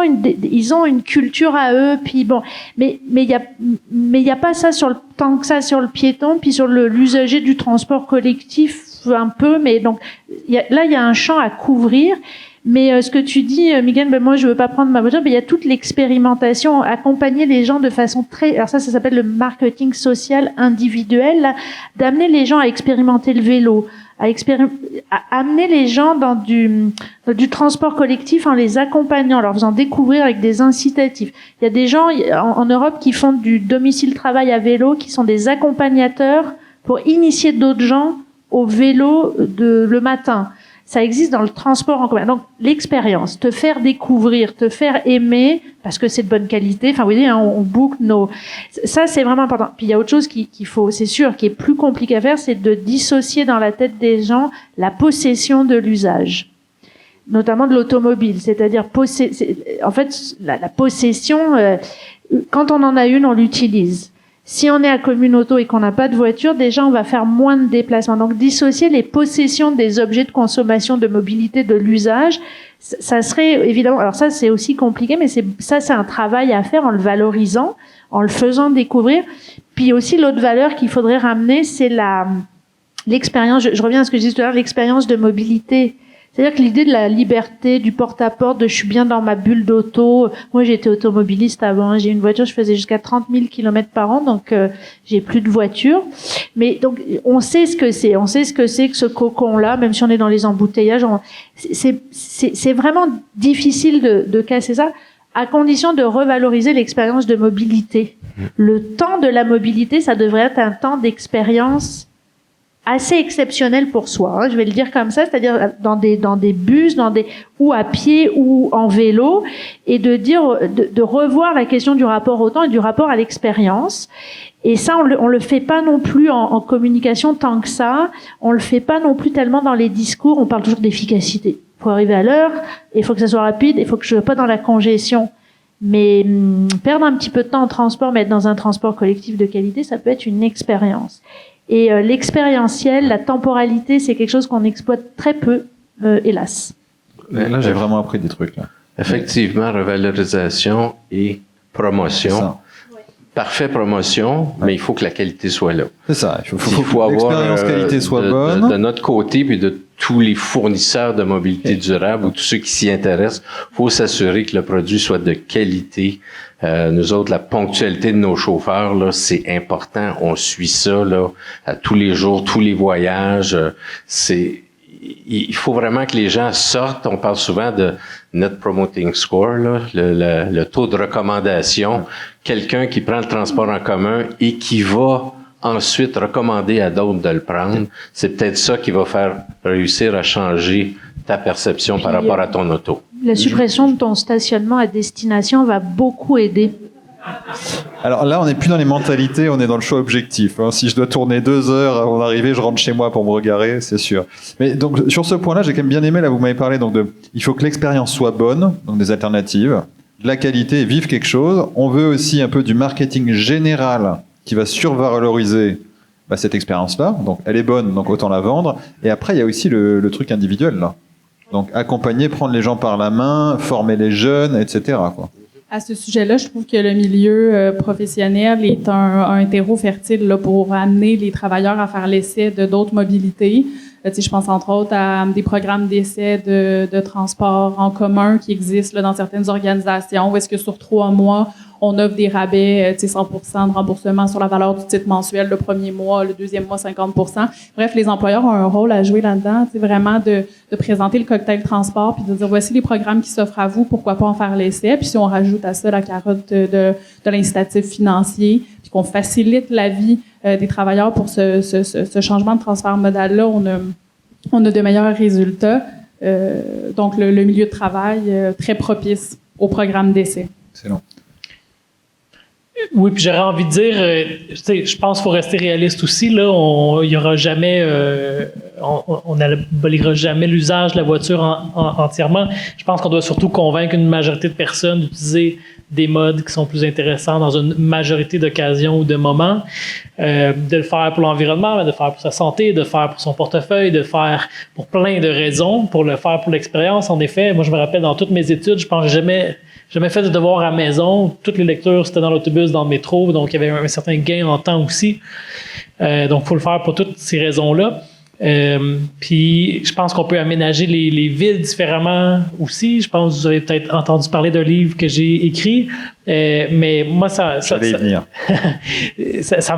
ont une culture à eux, puis bon, mais il y a pas ça tant que ça sur le piéton, puis sur l'usager du transport collectif un peu, mais donc il y a un champ à couvrir. Mais ce que tu dis, Miguel, moi je veux pas prendre ma voiture, mais il y a toute l'expérimentation, accompagner les gens de façon alors ça s'appelle le marketing social individuel, là, d'amener les gens à expérimenter le vélo, à amener les gens dans du transport collectif en les accompagnant, en leur faisant découvrir avec des incitatifs. Il y a des gens en Europe qui font du domicile-travail à vélo, qui sont des accompagnateurs pour initier d'autres gens au vélo le matin. Ça existe dans le transport en commun. Donc, l'expérience, te faire découvrir, te faire aimer, parce que c'est de bonne qualité. Enfin, vous voyez, on boucle ça, c'est vraiment important. Puis, il y a autre chose qu'il faut, c'est sûr, qui est plus compliqué à faire, c'est de dissocier dans la tête des gens la possession de l'usage. Notamment de l'automobile. C'est-à-dire, en fait, la possession, quand on en a une, on l'utilise. Si on est à commune auto et qu'on n'a pas de voiture, déjà, on va faire moins de déplacements. Donc, dissocier les possessions des objets de consommation, de mobilité, de l'usage, ça serait évidemment... Alors ça, c'est aussi compliqué, mais c'est un travail à faire en le valorisant, en le faisant découvrir. Puis aussi, l'autre valeur qu'il faudrait ramener, c'est l'expérience... Je reviens à ce que je disais tout à l'heure, l'expérience de mobilité. C'est-à-dire que l'idée de la liberté, du porte-à-porte, de je suis bien dans ma bulle d'auto. Moi, j'étais automobiliste avant. J'ai une voiture, je faisais jusqu'à 30 000 km par an, donc j'ai plus de voiture. Mais donc, on sait ce que c'est. On sait ce que c'est que ce cocon-là, même si on est dans les embouteillages. C'est vraiment difficile de casser ça, à condition de revaloriser l'expérience de mobilité. Le temps de la mobilité, ça devrait être un temps d'expérience assez exceptionnel pour soi, je vais le dire comme ça, c'est-à-dire dans des bus, ou à pied ou en vélo, et de revoir la question du rapport au temps et du rapport à l'expérience. Et ça, on le fait pas non plus en communication tant que ça. On le fait pas non plus tellement dans les discours. On parle toujours d'efficacité. Il faut arriver à l'heure, il faut que ça soit rapide, il faut que je sois pas dans la congestion. Mais perdre un petit peu de temps en transport, mais être dans un transport collectif de qualité, ça peut être une expérience. Et l'expérientiel, la temporalité, c'est quelque chose qu'on exploite très peu, hélas. Là, j'ai vraiment appris des trucs. Là. Effectivement, revalorisation et promotion. Parfait promotion, mais il faut que la qualité soit là. C'est ça. Il faut avoir l'expérience qualité soit bonne. De notre côté, puis de tous les fournisseurs de mobilité durable ou tous ceux qui s'y intéressent, il faut s'assurer que le produit soit de qualité. Nous autres, la ponctualité de nos chauffeurs, là, c'est important. On suit ça là à tous les jours, tous les voyages. Il faut vraiment que les gens sortent. On parle souvent de Net Promoting Score, là, le taux de recommandation. Quelqu'un qui prend le transport en commun et qui va ensuite recommander à d'autres de le prendre, c'est peut-être ça qui va faire réussir à changer ta perception par rapport à ton auto. La suppression de ton stationnement à destination va beaucoup aider. Alors là, on n'est plus dans les mentalités, on est dans le choix objectif. Si je dois tourner 2 heures avant d'arriver, je rentre chez moi pour me regarer, c'est sûr. Mais donc sur ce point-là, j'ai quand même bien aimé. Là, vous m'avez parlé donc il faut que l'expérience soit bonne, donc des alternatives, de la qualité, vive quelque chose. On veut aussi un peu du marketing général qui va survaloriser cette expérience-là. Donc elle est bonne, donc autant la vendre. Et après, il y a aussi le truc individuel là. Donc accompagner, prendre les gens par la main, former les jeunes, etc. quoi. À ce sujet-là, je trouve que le milieu professionnel est un terreau fertile là, pour amener les travailleurs à faire l'essai de d'autres mobilités. Je pense entre autres à des programmes d'essai de transport en commun qui existent là, dans certaines organisations où est-ce que sur 3 mois, on offre des rabais, 100% de remboursement sur la valeur du titre mensuel le premier mois, le deuxième mois 50%. Bref, les employeurs ont un rôle à jouer là-dedans, vraiment de présenter le cocktail transport puis de dire voici les programmes qui s'offrent à vous, pourquoi pas en faire l'essai. Puis si on rajoute à ça la carotte de l'incitatif financier, puis qu'on facilite la vie des travailleurs pour ce changement de transfert modal-là, on a de meilleurs résultats. Donc le milieu de travail très propice au programme d'essai. Excellent. Oui, puis j'aurais envie de dire, je pense qu'il faut rester réaliste aussi. Là, il y aura jamais, on n'abolira jamais l'usage de la voiture entièrement. Je pense qu'on doit surtout convaincre une majorité de personnes d'utiliser des modes qui sont plus intéressants dans une majorité d'occasions ou de moments, de le faire pour l'environnement, de le faire pour sa santé, de le faire pour son portefeuille, de le faire pour plein de raisons, pour le faire pour l'expérience. En effet, moi je me rappelle dans toutes mes études, je pense que j'ai jamais fait de devoir à la maison. Toutes les lectures c'était dans l'autobus, dans le métro, donc il y avait un certain gain en temps aussi. Donc faut le faire pour toutes ces raisons-là. Puis je pense qu'on peut aménager les villes différemment aussi. Je pense que vous avez peut-être entendu parler d'un livre que j'ai écrit, mais moi ça me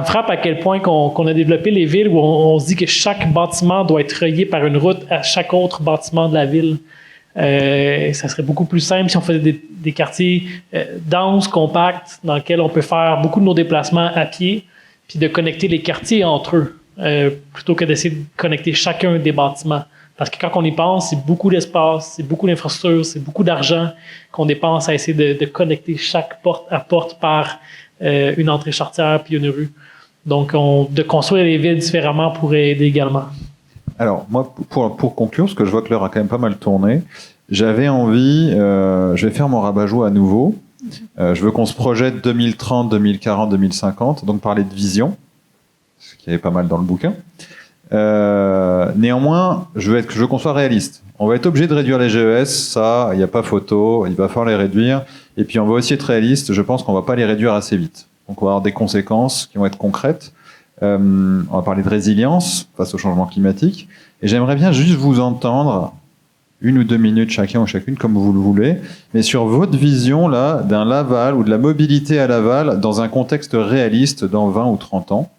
frappe à quel point qu'on a développé les villes où on se dit que chaque bâtiment doit être relié par une route à chaque autre bâtiment de la ville. Ça serait beaucoup plus simple si on faisait des quartiers denses, compacts, dans lesquels on peut faire beaucoup de nos déplacements à pied, puis de connecter les quartiers entre eux. Plutôt que d'essayer de connecter chacun des bâtiments. Parce que quand on y pense, c'est beaucoup d'espace, c'est beaucoup d'infrastructures, c'est beaucoup d'argent qu'on dépense à essayer de connecter chaque porte à porte par une entrée charretière puis une rue. Donc, de construire les villes différemment pourrait aider également. Alors, moi, pour conclure, parce que je vois que l'heure a quand même pas mal tourné, j'avais envie, je vais faire mon rabat-joie à nouveau. Je veux qu'on se projette 2030, 2040, 2050, donc parler de vision, ce qui est pas mal dans le bouquin. Néanmoins, je veux qu'on soit réaliste. On va être obligé de réduire les GES, ça, il n'y a pas photo, il va falloir les réduire. Et puis on va aussi être réaliste, je pense qu'on va pas les réduire assez vite. Donc on va avoir des conséquences qui vont être concrètes. On va parler de résilience face au changement climatique. Et j'aimerais bien juste vous entendre, 1 ou 2 minutes chacun ou chacune, comme vous le voulez, mais sur votre vision là d'un Laval ou de la mobilité à Laval dans un contexte réaliste dans 20 ou 30 ans.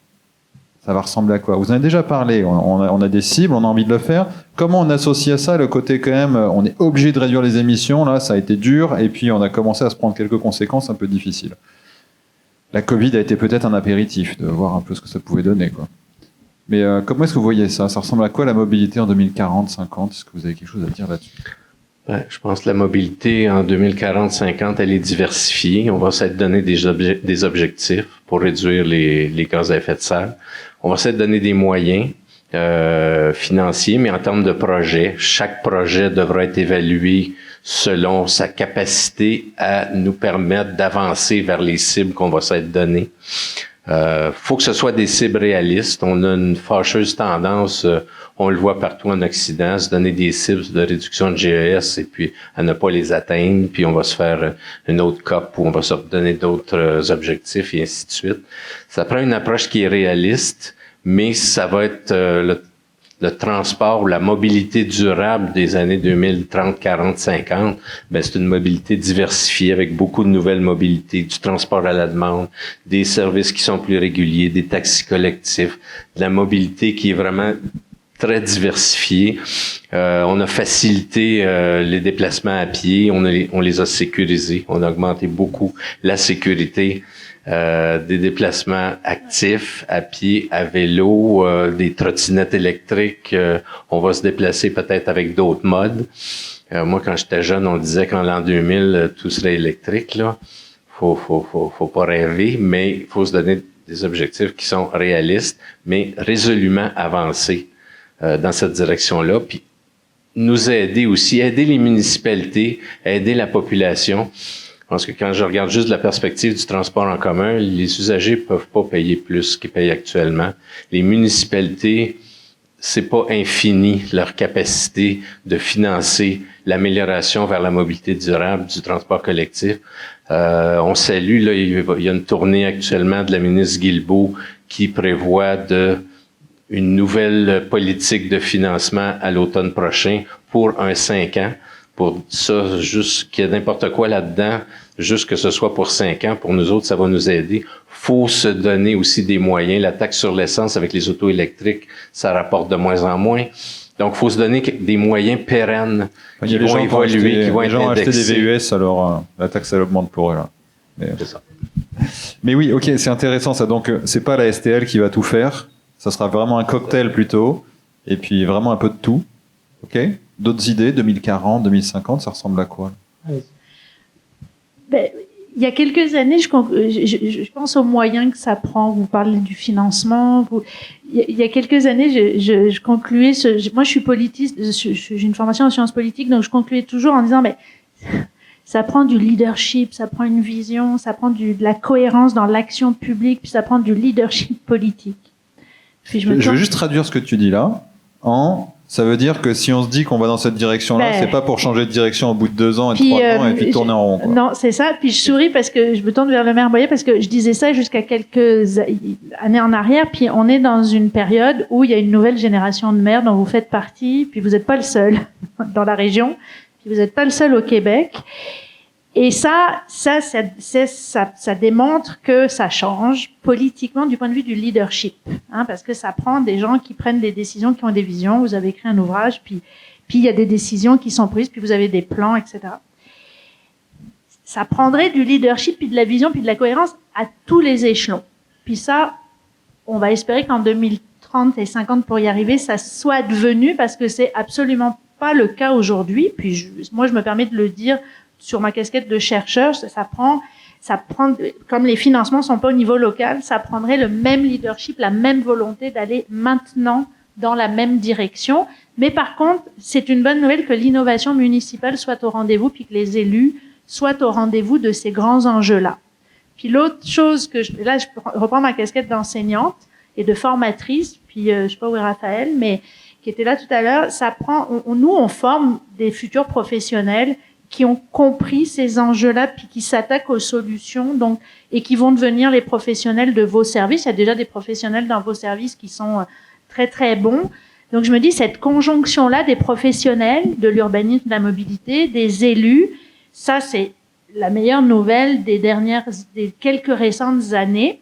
Ça va ressembler à quoi? Vous en avez déjà parlé, on a des cibles, on a envie de le faire. Comment on associe à ça le côté quand même, on est obligé de réduire les émissions, là ça a été dur, et puis on a commencé à se prendre quelques conséquences un peu difficiles. La Covid a été peut-être un apéritif, de voir un peu ce que ça pouvait donner, quoi. Mais comment est-ce que vous voyez ça? Ça ressemble à quoi la mobilité en 2040, 50? Est-ce que vous avez quelque chose à dire là-dessus? Je pense que la mobilité en 2040-50, elle est diversifiée. On va s'être donné des objectifs pour réduire les gaz à effet de serre. On va s'être donné des moyens financiers, mais en termes de projet, chaque projet devra être évalué selon sa capacité à nous permettre d'avancer vers les cibles qu'on va s'être données. Faut que ce soit des cibles réalistes. On a une fâcheuse tendance, on le voit partout en Occident, se donner des cibles de réduction de GES et puis à ne pas les atteindre, puis on va se faire une autre COP où on va se donner d'autres objectifs et ainsi de suite. Ça prend une approche qui est réaliste, mais ça va être le transport ou la mobilité durable des années 2030, 40, 50, c'est une mobilité diversifiée avec beaucoup de nouvelles mobilités, du transport à la demande, des services qui sont plus réguliers, des taxis collectifs, de la mobilité qui est vraiment très diversifiée. On a facilité les déplacements à pied, on les a sécurisés, on a augmenté beaucoup la sécurité. Des déplacements actifs, à pied, à vélo, des trottinettes électriques. On va se déplacer peut-être avec d'autres modes. Moi, quand j'étais jeune, on disait qu'en l'an 2000, tout serait électrique, là. Faut pas rêver, mais il faut se donner des objectifs qui sont réalistes, mais résolument avancés dans cette direction-là. Puis nous aider aussi, aider les municipalités, aider la population. Parce que quand je regarde juste de la perspective du transport en commun, les usagers peuvent pas payer plus qu'ils payent actuellement. Les municipalités, c'est pas infini leur capacité de financer l'amélioration vers la mobilité durable du transport collectif. On salue, là, il y a une tournée actuellement de la ministre Guilbeault qui prévoit une nouvelle politique de financement à l'automne prochain pour 5 ans. Pour ça, juste qu'il y ait n'importe quoi là-dedans, juste que ce soit pour 5 ans, pour nous autres, ça va nous aider. Faut se donner aussi des moyens. La taxe sur l'essence avec les autos électriques, ça rapporte de moins en moins. Donc, faut se donner des moyens pérennes qui vont évoluer, qui vont être indexés. Les gens ont acheté des VUS, alors la taxe, elle augmente pour eux, là. C'est ça. Mais oui, ok, c'est intéressant ça. Donc, c'est pas la STL qui va tout faire. Ça sera vraiment un cocktail plutôt. Et puis, vraiment un peu de tout. Ok? D'autres idées, 2040, 2050, ça ressemble à quoi? Il y a quelques années, je pense aux moyens que ça prend. Vous parlez du financement. Il y a quelques années, je concluais. Moi, je suis politiste. J'ai une formation en sciences politiques, donc je concluais toujours en disant, ça prend du leadership, ça prend une vision, ça prend de la cohérence dans l'action publique, puis ça prend du leadership politique. Puis je veux juste traduire ce que tu dis là ça veut dire que si on se dit qu'on va dans cette direction-là, c'est pas pour changer de direction au bout de 2 ans et 3 ans et puis tourner en rond, quoi. Non, c'est ça. Puis je souris parce que je me tourne vers le maire Boyer parce que je disais ça jusqu'à quelques années en arrière. Puis on est dans une période où il y a une nouvelle génération de maires dont vous faites partie. Puis vous n'êtes pas le seul dans la région. Puis vous n'êtes pas le seul au Québec. Et ça démontre que ça change politiquement du point de vue du leadership, parce que ça prend des gens qui prennent des décisions, qui ont des visions. Vous avez écrit un ouvrage, puis il y a des décisions qui sont prises, puis vous avez des plans, etc. Ça prendrait du leadership, puis de la vision, puis de la cohérence à tous les échelons. Puis ça, on va espérer qu'en 2030 et 50 pour y arriver, ça soit devenu, parce que c'est absolument pas le cas aujourd'hui. Puis moi, je me permets de le dire sur ma casquette de chercheur, ça prend, comme les financements sont pas au niveau local, ça prendrait le même leadership, la même volonté d'aller maintenant dans la même direction. Mais par contre, c'est une bonne nouvelle que l'innovation municipale soit au rendez-vous, puis que les élus soient au rendez-vous de ces grands enjeux-là. Puis l'autre chose là, je reprends ma casquette d'enseignante et de formatrice, puis je sais pas où est Raphaël, mais qui était là tout à l'heure, nous, on forme des futurs professionnels qui ont compris ces enjeux-là, puis qui s'attaquent aux solutions, donc, et qui vont devenir les professionnels de vos services. Il y a déjà des professionnels dans vos services qui sont très, très bons. Donc, je me dis, cette conjonction-là des professionnels de l'urbanisme, de la mobilité, des élus, ça, c'est la meilleure nouvelle des quelques récentes années.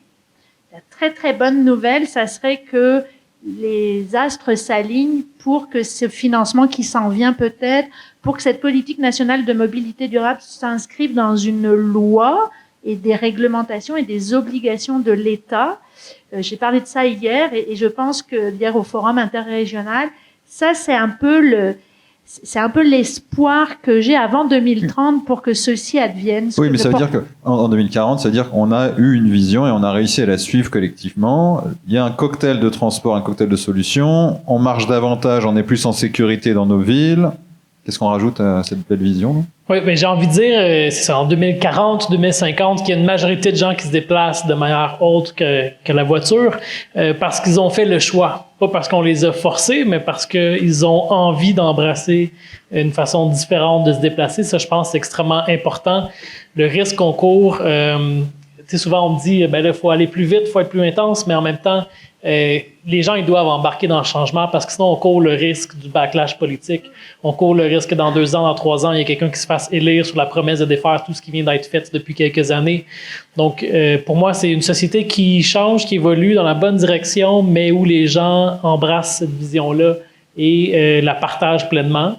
La très, très bonne nouvelle, ça serait que les astres s'alignent pour que ce financement qui s'en vient peut-être, pour que cette politique nationale de mobilité durable s'inscrive dans une loi et des réglementations et des obligations de l'État. J'ai parlé de ça hier et je pense que hier au forum interrégional, ça c'est un peu l'espoir que j'ai avant 2030 pour que ceci advienne. Oui, mais ça veut dire qu'en 2040, ça veut dire qu'on a eu une vision et on a réussi à la suivre collectivement. Il y a un cocktail de transport, un cocktail de solutions. On marche davantage, on est plus en sécurité dans nos villes. Qu'est-ce qu'on rajoute à cette belle vision? Oui, mais j'ai envie de dire, c'est ça, en 2040, 2050, qu'il y a une majorité de gens qui se déplacent de manière autre que la voiture, parce qu'ils ont fait le choix. Pas parce qu'on les a forcés, mais parce qu'ils ont envie d'embrasser une façon différente de se déplacer. Ça, je pense, c'est extrêmement important. Le risque qu'on court, tu sais, souvent on me dit, ben là, il faut aller plus vite, il faut être plus intense, mais en même temps, les gens, ils doivent embarquer dans le changement parce que sinon, on court le risque du backlash politique. On court le risque que dans 2 ans, dans 3 ans, il y a quelqu'un qui se fasse élire sur la promesse de défaire tout ce qui vient d'être fait depuis quelques années. Donc, pour moi, c'est une société qui change, qui évolue dans la bonne direction, mais où les gens embrassent cette vision-là et la partagent pleinement.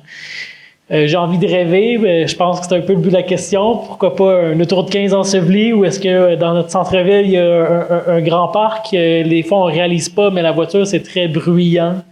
J'ai envie de rêver, je pense que c'est un peu le but de la question. Pourquoi pas une autoroute 15 ensevelie ou est-ce que dans notre centre-ville, il y a un grand parc? Les fois, on réalise pas, mais la voiture, c'est très bruyant.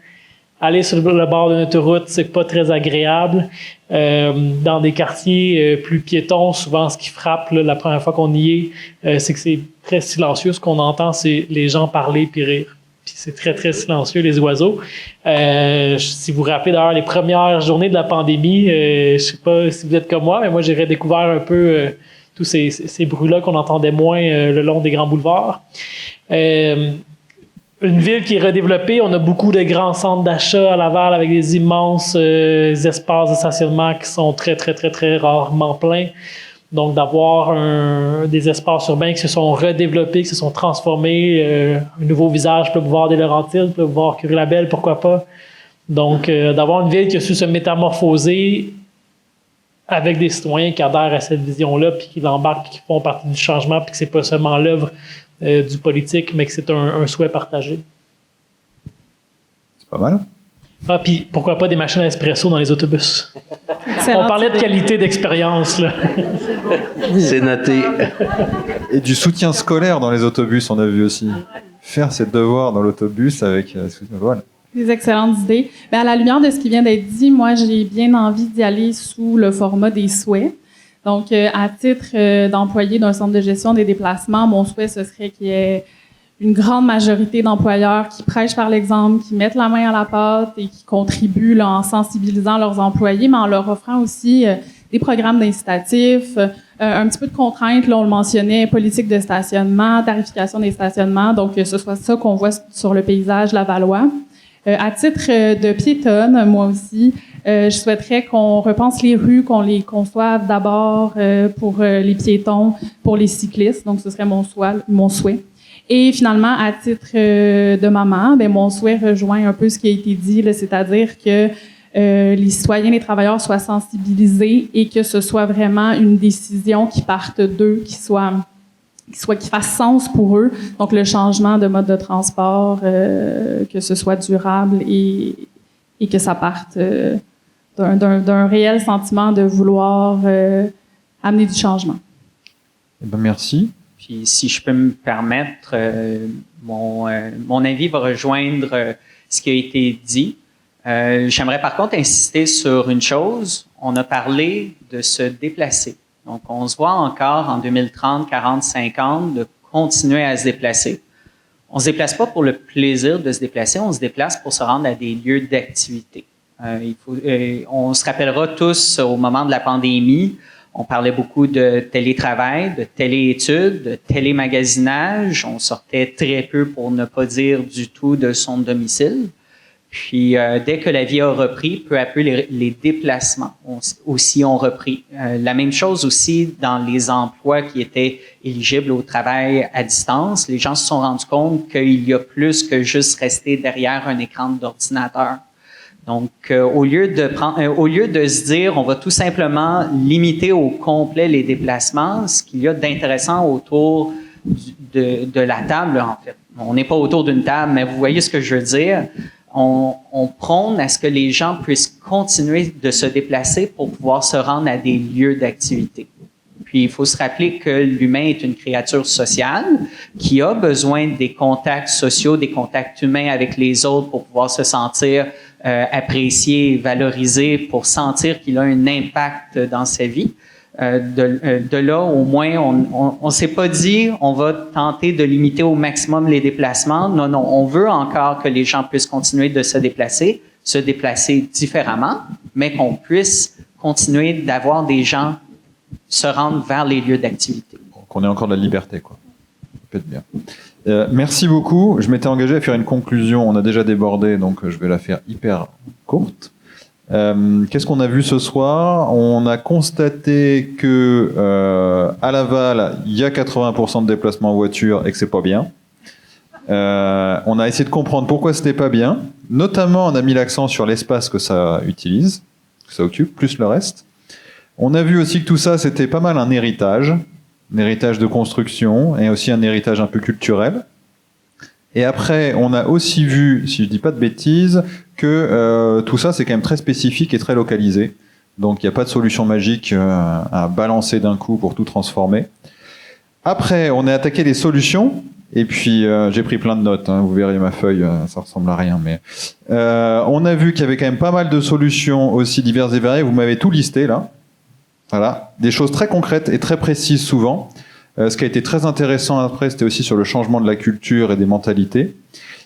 Aller sur le bord d'une autoroute, c'est pas très agréable. Dans des quartiers plus piétons, souvent, ce qui frappe là, la première fois qu'on y est, c'est que c'est très silencieux. Ce qu'on entend, c'est les gens parler puis rire. Puis c'est très, très silencieux, les oiseaux. Si vous vous rappelez d'ailleurs les premières journées de la pandémie, je sais pas si vous êtes comme moi, mais moi j'ai redécouvert un peu tous ces bruits-là qu'on entendait moins le long des grands boulevards. Une ville qui est redéveloppée, on a beaucoup de grands centres d'achat à Laval avec des immenses espaces de stationnement qui sont très, très, très, très rarement pleins. Donc, d'avoir des espaces urbains qui se sont redéveloppés, qui se sont transformés, un nouveau visage, le boulevard des Laurentides, le boulevard Curie-Labelle, pourquoi pas. Donc, d'avoir une ville qui a su se métamorphoser avec des citoyens qui adhèrent à cette vision-là, puis qui l'embarquent, puis qui font partie du changement, puis que c'est pas seulement l'œuvre du politique, mais que c'est un souhait partagé. C'est pas mal. Ah, puis pourquoi pas des machines à espresso dans les autobus? Excellent. On parlait de qualité d'expérience, là. C'est noté. Et du soutien scolaire dans les autobus, on a vu aussi. Faire ses devoirs dans l'autobus avec... voilà. Des excellentes idées. À la lumière de ce qui vient d'être dit, moi, j'ai bien envie d'y aller sous le format des souhaits. Donc, à titre d'employé d'un centre de gestion des déplacements, mon souhait, ce serait qu'il y ait une grande majorité d'employeurs qui prêchent par l'exemple, qui mettent la main à la pâte et qui contribuent là, en sensibilisant leurs employés, mais en leur offrant aussi des programmes d'incitatifs, un petit peu de contraintes, là, on le mentionnait, politique de stationnement, tarification des stationnements, donc que ce soit ça qu'on voit sur le paysage lavallois. À titre de piétonne, moi aussi, je souhaiterais qu'on repense les rues, qu'on les conçoive d'abord pour les piétons, pour les cyclistes, donc ce serait mon souhait. Et finalement, à titre de maman, ben mon souhait rejoint un peu ce qui a été dit, là, c'est-à-dire que les citoyens, les travailleurs soient sensibilisés et que ce soit vraiment une décision qui parte d'eux, qui fasse sens pour eux. Donc, le changement de mode de transport, que ce soit durable et que ça parte d'un réel sentiment de vouloir amener du changement. Eh ben, merci. Puis, si je peux me permettre, mon avis va rejoindre ce qui a été dit. J'aimerais par contre insister sur une chose. On a parlé de se déplacer. Donc, on se voit encore en 2030, 40, 50 de continuer à se déplacer. On se déplace pas pour le plaisir de se déplacer, on se déplace pour se rendre à des lieux d'activité. On se rappellera tous au moment de la pandémie, on parlait beaucoup de télétravail, de téléétudes, de télémagasinage. On sortait très peu, pour ne pas dire du tout, de son domicile. Puis, dès que la vie a repris, peu à peu, les déplacements aussi ont repris. La même chose aussi dans les emplois qui étaient éligibles au travail à distance. Les gens se sont rendus compte qu'il y a plus que juste rester derrière un écran d'ordinateur. Donc, au lieu de se dire, on va tout simplement limiter au complet les déplacements, ce qu'il y a d'intéressant autour de la table, en fait. On n'est pas autour d'une table, mais vous voyez ce que je veux dire. On prône à ce que les gens puissent continuer de se déplacer pour pouvoir se rendre à des lieux d'activité. Puis, il faut se rappeler que l'humain est une créature sociale qui a besoin des contacts sociaux, des contacts humains avec les autres pour pouvoir se sentir apprécié, valorisé, pour sentir qu'il a un impact dans sa vie. De là, au moins, on s'est pas dit, on va tenter de limiter au maximum les déplacements. Non, on veut encore que les gens puissent continuer de se déplacer différemment, mais qu'on puisse continuer d'avoir des gens se rendre vers les lieux d'activité. Qu'on ait encore de la liberté, quoi. Ça peut être bien. Merci beaucoup. Je m'étais engagé à faire une conclusion. On a déjà débordé, donc je vais la faire hyper courte. Qu'est-ce qu'on a vu ce soir? On a constaté que à Laval, il y a 80% de déplacements en voiture et que c'est pas bien. On a essayé de comprendre pourquoi c'était pas bien. Notamment, on a mis l'accent sur l'espace que ça utilise, que ça occupe, plus le reste. On a vu aussi que tout ça, c'était pas mal un héritage de construction et aussi un héritage un peu culturel. Et après, on a aussi vu, si je dis pas de bêtises, que tout ça, c'est quand même très spécifique et très localisé. Donc, il n'y a pas de solution magique à balancer d'un coup pour tout transformer. Après, on a attaqué les solutions. Et puis, j'ai pris plein de notes. Hein, vous verrez ma feuille, ça ressemble à rien. Mais on a vu qu'il y avait quand même pas mal de solutions aussi diverses et variées. Vous m'avez tout listé, là. Voilà. Des choses très concrètes et très précises souvent. Ce qui a été très intéressant après, c'était aussi sur le changement de la culture et des mentalités.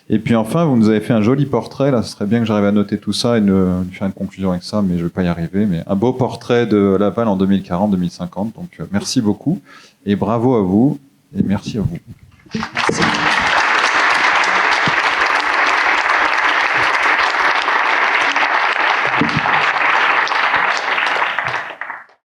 Et puis enfin, vous nous avez fait un joli portrait. Là, ce serait bien que j'arrive à noter tout ça et faire une conclusion avec ça, mais je vais pas y arriver. Mais un beau portrait de Laval en 2040-2050. Donc, merci beaucoup et bravo à vous et merci à vous. Merci.